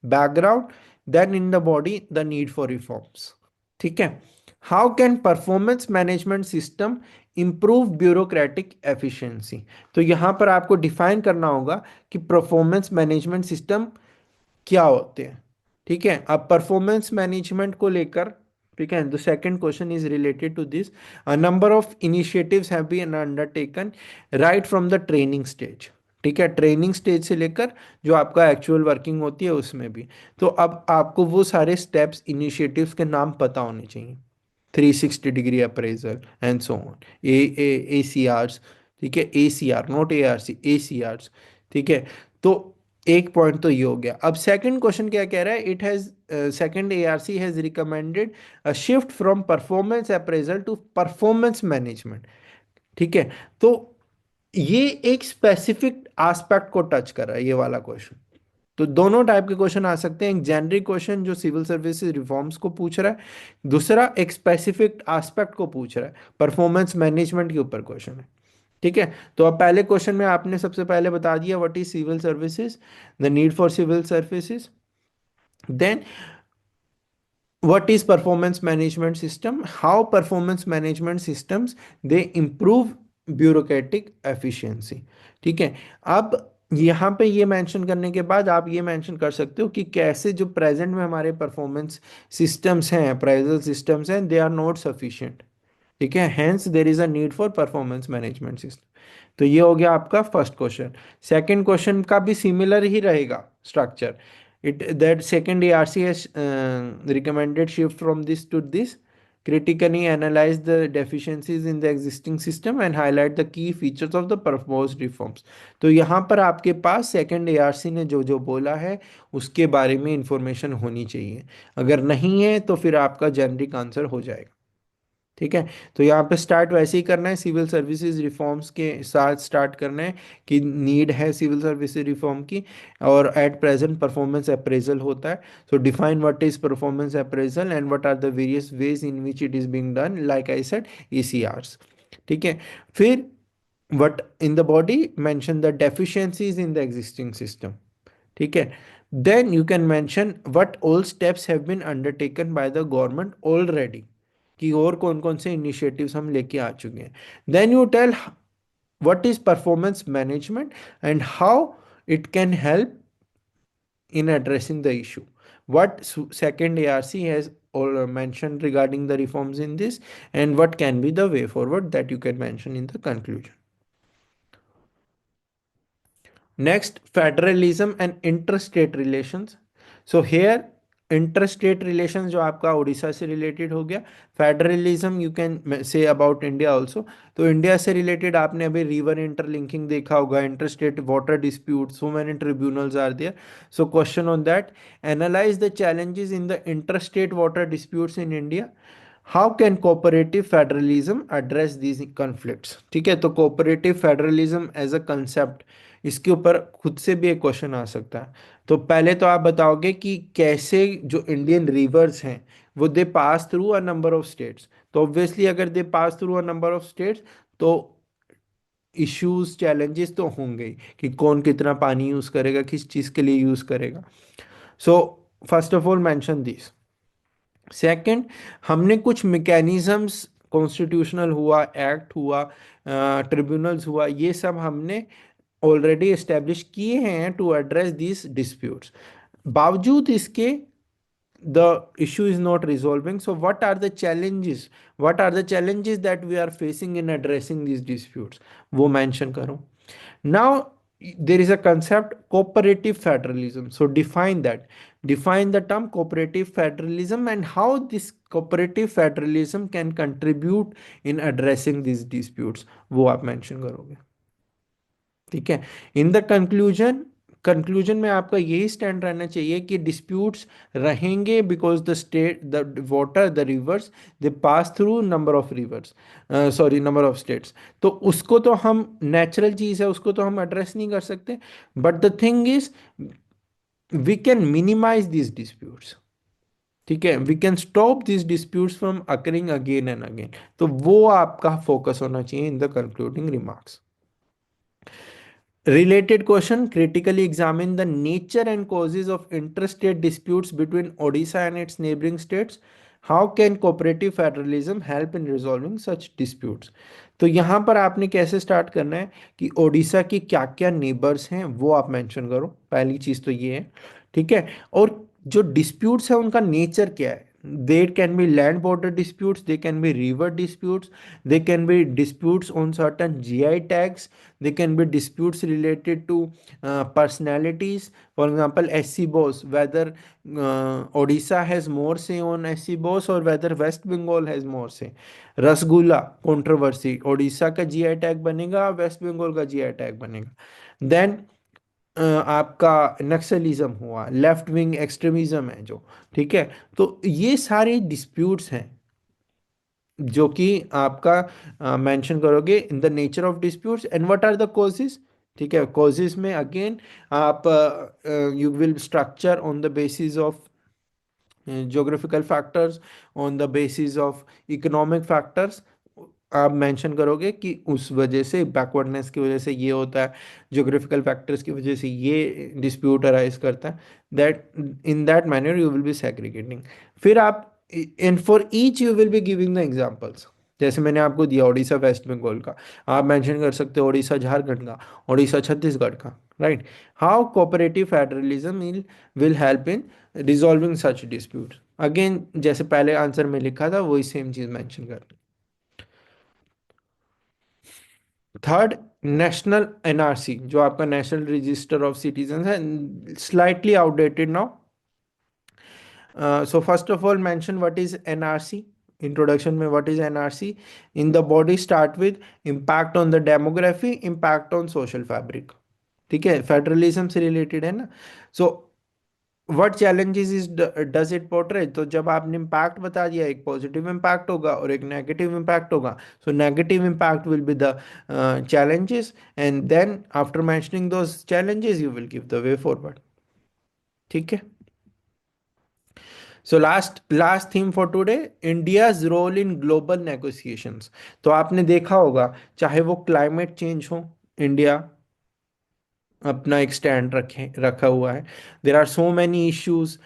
background, then in the body the need for reforms. ठीक है, how can performance management system improve bureaucratic efficiency. तो यहां पर आपको डिफाइन करना होगा कि परफॉर्मेंस मैनेजमेंट सिस्टम क्या होते हैं। ठीक है, अब परफॉर्मेंस मैनेजमेंट को लेकर, ठीक है, the second question is related to this. A number of initiatives have been undertaken right from the training stage. ठीक है, ट्रेनिंग स्टेज से लेकर जो आपका एक्चुअल वर्किंग होती है उसमें भी। तो अब आपको वो सारे स्टेप्स, इनिशिएटिव्स के नाम पता होने चाहिए। 360 degree appraisal and so on, A C Rs. ठीक है, A C R, not A R C, A C Rs. ठीक है, तो एक पॉइंट तो ये हो गया। अब सेकंड क्वेश्चन क्या कह रहा है, it has second ARC has recommended a shift from performance appraisal to performance management. ठीक है, तो ये एक स्पेसिफिक एस्पेक्ट को टच कर रहा है ये वाला क्वेश्चन। तो दोनों टाइप के क्वेश्चन आ सकते हैं, एक जेनरिक क्वेश्चन जो सिविल सर्विसेज रिफॉर्म्स को पूछ रहा है, दूसरा एक स्पेसिफिक एस्पेक्ट को पूछ रहा है, परफॉर्मेंस मैनेजमेंट के ऊपर क्वेश्चन है। ठीक है, तो अब पहले क्वेश्चन में आपने सबसे पहले बता दिया what is civil services, the need for civil services, then what is performance management system, how performance management systems they improve bureaucratic efficiency। ठीक है, अब यहाँ पे ये मेंशन करने के बाद आप ये मेंशन कर सकते हो कि कैसे जो प्रेजेंट में हमारे परफॉर्मेंस सिस्टम्स हैं, अप्राइजल सिस्टम्स हैं, दे आर नॉट सफिशिएंट। ठीक है, hence there is a need for performance management system. तो ये हो गया आपका फर्स्ट क्वेश्चन। सेकंड क्वेश्चन का भी सिमिलर ही रहेगा structure. It that second ARC has recommended shift from this to this, critically analyze the deficiencies in the existing system and highlight the key features of the proposed reforms। तो यहाँ पर आपके पास सेकंड एआरसी ने जो जो बोला है उसके बारे में इंफॉर्मेशन होनी चाहिए। अगर नहीं है तो फिर आपका जेनरिक आंसर हो जाएगा। ठीक है, तो यहाँ पे स्टार्ट वैसे ही करना है, सिविल सर्विसेज रिफॉर्म्स के साथ स्टार्ट करना है कि नीड है सिविल सर्विसेज रिफॉर्म की। और एट प्रेजेंट परफॉर्मेंस अप्रेजल होता है। So define what is performance appraisal and what are the various ways in which it is being done, like I said ECRs. ठीक है, फिर what in the body mention the deficiencies in the existing system. ठीक है, then you can mention what all steps have been undertaken by the government already, कि और कौन कौन से इनिशिएटिव्स हम लेके आ चुके हैं। Then you tell what is performance management and how it can help in addressing the issue. What second ARC has mentioned regarding the reforms in this, and what can be the way forward that you can mention in the conclusion. Next, federalism and interstate relations. So here interstate relations जो आपका उड़ीसा से रिलेटेड हो गया, federalism you can say about India also. तो इंडिया से रिलेटेड आपने अभी रिवर इंटरलिंकिंग देखा होगा, interstate water dispute, so many tribunals are there. So question on that, analyse the challenges in the interstate water disputes in India, how can cooperative federalism address these conflicts. ठीक है, तो cooperative federalism as a concept, इसके ऊपर खुद से भी एक क्वेश्चन आ सकता है। तो पहले तो आप बताओगे कि कैसे जो इंडियन रिवर्स हैं वो they pass through a number of states. तो ऑब्वियसली अगर they pass through a number of states तो इश्यूज चैलेंजेस तो होंगे ही, कि कौन कितना पानी यूज करेगा, किस चीज के लिए यूज करेगा। सो first of all mention this. Second, हमने कुछ मैकेनिज्म्स, कॉन्स्टिट्यूशनल हुआ, एक्ट हुआ, ट्रिब्यूनल्स हुआ, ये सब हमने ऑलरेडी एस्टेब्लिश किए हैं टू एड्रेस दिस डिस्प्यूट्स। बावजूद इसके the issue is not resolving, so what are the challenges, what are the challenges that we are facing in addressing these disputes, वो mention करो। now there is a concept cooperative federalism, so define that, define the term cooperative federalism and how this cooperative federalism can contribute in addressing these disputes, वो आप mention करोगे। ठीक है, इन द कंक्लूजन, कंक्लूजन में आपका यही स्टैंड रहना चाहिए कि डिस्प्यूट्स रहेंगे because the state, the water, the reverse, they pass through number of reverse, sorry number of states. तो उसको तो हम, नेचुरल चीज़ है, उसको तो हम एड्रेस नहीं कर सकते, but the thing is we can minimise this disputes. ठीक है, we can stop this disputes from occurring again and again. तो वो आपका फोकस होना चाहिए in the concluding remarks. Related question, critically examine the nature and causes of interstate disputes between Odisha and its neighboring states. How can cooperative federalism help in resolving such disputes? तो यहाँ पर आपने कैसे स्टार्ट करना है कि ओडिशा की क्या क्या नेबर्स हैं वो आप मेंशन करो, पहली चीज़ तो ये है। ठीक है, और जो डिस्प्यूट्स है उनका नेचर क्या है। There can be land border disputes, they can be river disputes, they can be disputes on certain GI tags, they can be disputes related to personalities. For example, SC Bose, whether Odisha has more say on SC Bose or whether West Bengal has more say. Rasgulla controversy, Odisha का जीआई टैग बनेगा, वेस्ट बंगाल का जीआई टैग बनेगा। देन आपका नक्सलिज्म हुआ, लेफ्ट विंग एक्सट्रीमिज्म है जो। ठीक है, तो ये सारे डिस्प्यूट्स हैं जो कि आपका मेंशन करोगे in the nature of disputes and what are the causes. ठीक है, कॉजेस में अगेन आप you will structure on the basis of geographical factors, on the basis of economic factors। आप मेंशन करोगे कि उस वजह से, बैकवर्डनेस की वजह से ये होता है, ज्योग्राफिकल फैक्टर्स की वजह से ये डिस्प्यूट अराइज करता है। That, in that manner you will B segregating. फिर आप, in for each you will be giving the examples. जैसे मैंने आपको दिया उड़ीसा वेस्ट बंगाल का, आप मेंशन कर सकते हो उड़ीसा झारखंड का, उड़ीसा छत्तीसगढ़ का। Right, how cooperative federalism will help in resolving such dispute. Again जैसे पहले आंसर में लिखा था वही सेम चीज मेंशन करनी। थर्ड, नेशनल एनआरसी, जो आपका नेशनल रजिस्टर ऑफ सिटीजन है, slightly outdated now. So first of all mention what is NRC. Introduction में what is NRC? In the body start with impact on the demography, impact on social fabric. ठीक है, फेडरलिज्म से रिलेटेड है ना। So what challenges is does it portray? तो जब आपने इम्पैक्ट बता दिया, एक पॉजिटिव इम्पैक्ट होगा और एक नेगेटिव इम्पैक्ट होगा। So negative impact will be the challenges, and then after mentioning those challenges you will give the way forward। ठीक है। So last theme for today, India's role in global negotiations. तो आपने देखा होगा, चाहे वो क्लाइमेट चेंज हो, इंडिया अपना एक स्टैंड रखा हुआ है। There are so many issues.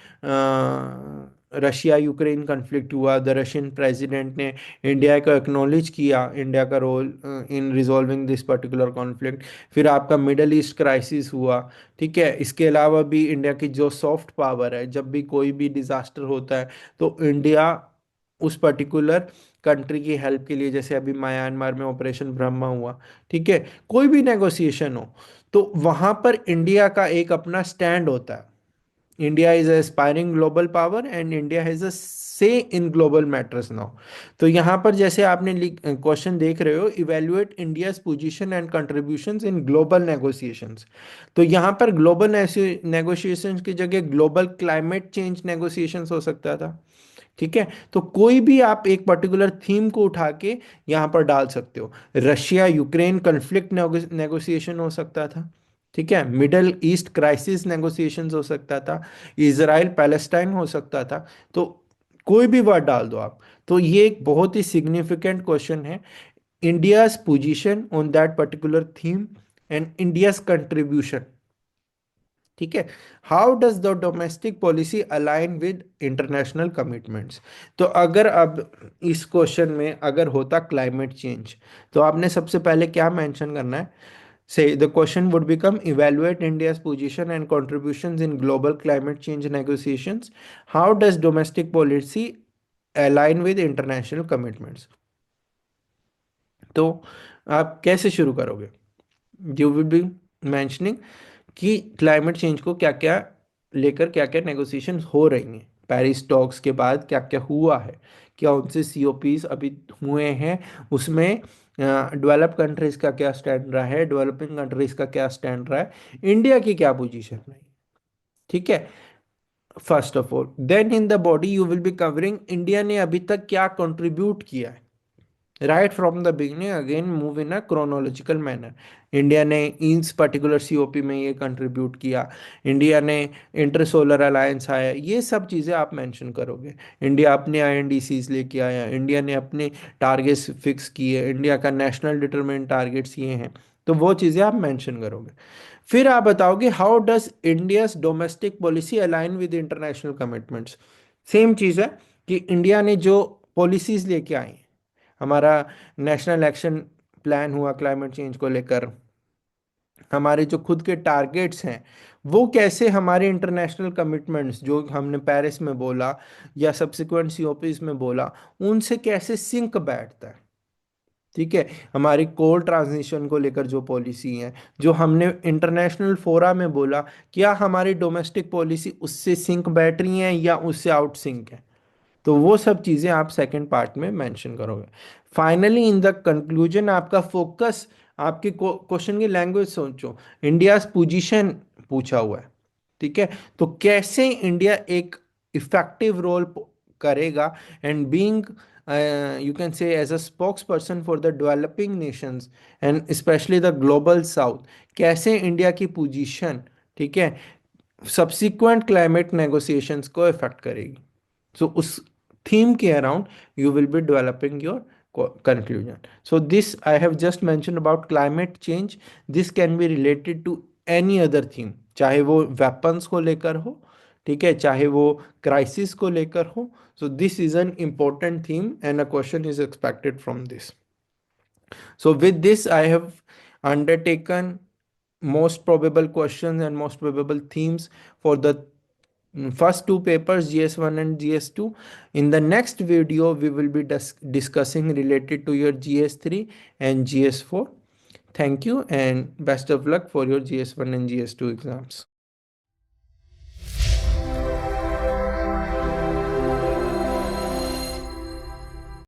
Russia Ukraine conflict हुआ, द रशियन प्रेसिडेंट ने इंडिया को एक्नॉलेज किया, इंडिया का role in resolving this particular conflict. फिर आपका मिडल ईस्ट क्राइसिस हुआ। ठीक है, इसके अलावा भी इंडिया की जो सॉफ्ट पावर है, जब भी कोई भी डिजास्टर होता है तो इंडिया उस पर्टिकुलर कंट्री की हेल्प के लिए, जैसे अभी म्यांमार में ऑपरेशन ब्रह्मा हुआ। ठीक है, कोई भी नेगोशिएशन हो तो वहां पर इंडिया का एक अपना स्टैंड होता है। India is aspiring global power and India has a से इन ग्लोबल मैटर्स नाउ। तो यहाँ पर जैसे आपने क्वेश्चन देख रहे हो, evaluate India's position and contributions in global negotiations. तो यहाँ पर ग्लोबल नेगोशिएशंस की जगह ग्लोबल क्लाइमेट चेंज नेगोशिएशंस हो सकता था। ठीक है, तो कोई भी आप एक पर्टिकुलर थीम को उठा के यहां पर डाल सकते हो। रशिया यूक्रेन कन्फ्लिक्ट नेगोशिएशन हो सकता था। ठीक है, मिडल ईस्ट क्राइसिस नेगोशिएशन हो सकता था, इजराइल पैलेस्टाइन हो सकता था। तो कोई भी वर्ड डाल दो आप। तो ये एक बहुत ही सिग्निफिकेंट क्वेश्चन है। India's position on that particular theme and India's contribution. ठीक है, how does the domestic policy align with international commitments? तो अगर अब इस क्वेश्चन में अगर होता क्लाइमेट चेंज, तो आपने सबसे पहले क्या मेंशन करना है? से the question would become evaluate India's position and contributions in global climate change negotiations, how does domestic policy align with international commitments? तो आप कैसे शुरू करोगे? यू विल बी मेंशनिंग कि क्लाइमेट चेंज को क्या क्या लेकर क्या क्या नेगोशिएशन हो रही हैं, पेरिस टॉक्स के बाद क्या क्या हुआ है, क्या उनसे सीओपीज अभी हुए हैं, उसमें डेवलप कंट्रीज का क्या स्टैंड रहा है, डेवलपिंग कंट्रीज का क्या स्टैंड रहा है, इंडिया की क्या पोजीशन रही। ठीक है, first of all then in the body you will be covering India ने अभी तक क्या कंट्रीब्यूट किया है। Right from the beginning, again move in a chronological manner. India ने इस पर्टिकुलर सीओपी में ये कंट्रीब्यूट किया, इंडिया ने इंटर सोलर अलायंस आया, ये सब चीज़ें आप मेंशन करोगे। इंडिया अपने आईएनडीसीज लेके आया, इंडिया ने अपने टारगेट्स फिक्स किए, इंडिया का नेशनल डिटरमिनेंट टारगेट्स ये हैं। तो वो चीज़ें आप मेंशन करोगे। फिर आप बताओगे how does India's domestic policy align with international commitments. Same चीज़ है कि इंडिया ने जो पॉलिसीज लेके आई, हमारा नेशनल एक्शन प्लान हुआ क्लाइमेट चेंज को लेकर, हमारे जो खुद के टारगेट्स हैं वो कैसे हमारे इंटरनेशनल कमिटमेंट्स जो हमने पेरिस में बोला या सब्सिक्वेंट सीओपीज में बोला, उनसे कैसे सिंक बैठता है। ठीक है, हमारी कोल ट्रांजिशन को लेकर जो पॉलिसी है, जो हमने इंटरनेशनल फोरा में बोला, क्या हमारी डोमेस्टिक पॉलिसी उससे सिंक बैठ रही है या उससे आउट सिंक है। तो वो सब चीज़ें आप सेकंड पार्ट में मेंशन करोगे। फाइनली इन द कंक्लूजन आपका फोकस, आपके क्वेश्चन की लैंग्वेज सोचो, इंडियाज पोजीशन पूछा हुआ है। ठीक है, तो कैसे इंडिया एक इफेक्टिव रोल करेगा and being you can say as a spokes person for the developing nations and specially the global south, कैसे इंडिया की पोजीशन, ठीक है, सब्सिक्वेंट क्लाइमेट नेगोशिएशंस को इफेक्ट करेगी। सो उस थीम के around you will be developing your conclusion. So this I have just mentioned about climate change. This can be related to any other theme, चाहे वो weapons को लेकर हो, ठीक है, चाहे वो crisis को लेकर हो। So this is an important theme and a question is expected from this. So with this I have undertaken most probable questions and most probable themes for the first two papers, GS1 and GS2. In the next video we will be discussing related to your GS3 and GS4. Thank you and best of luck for your GS1 and GS2 exams.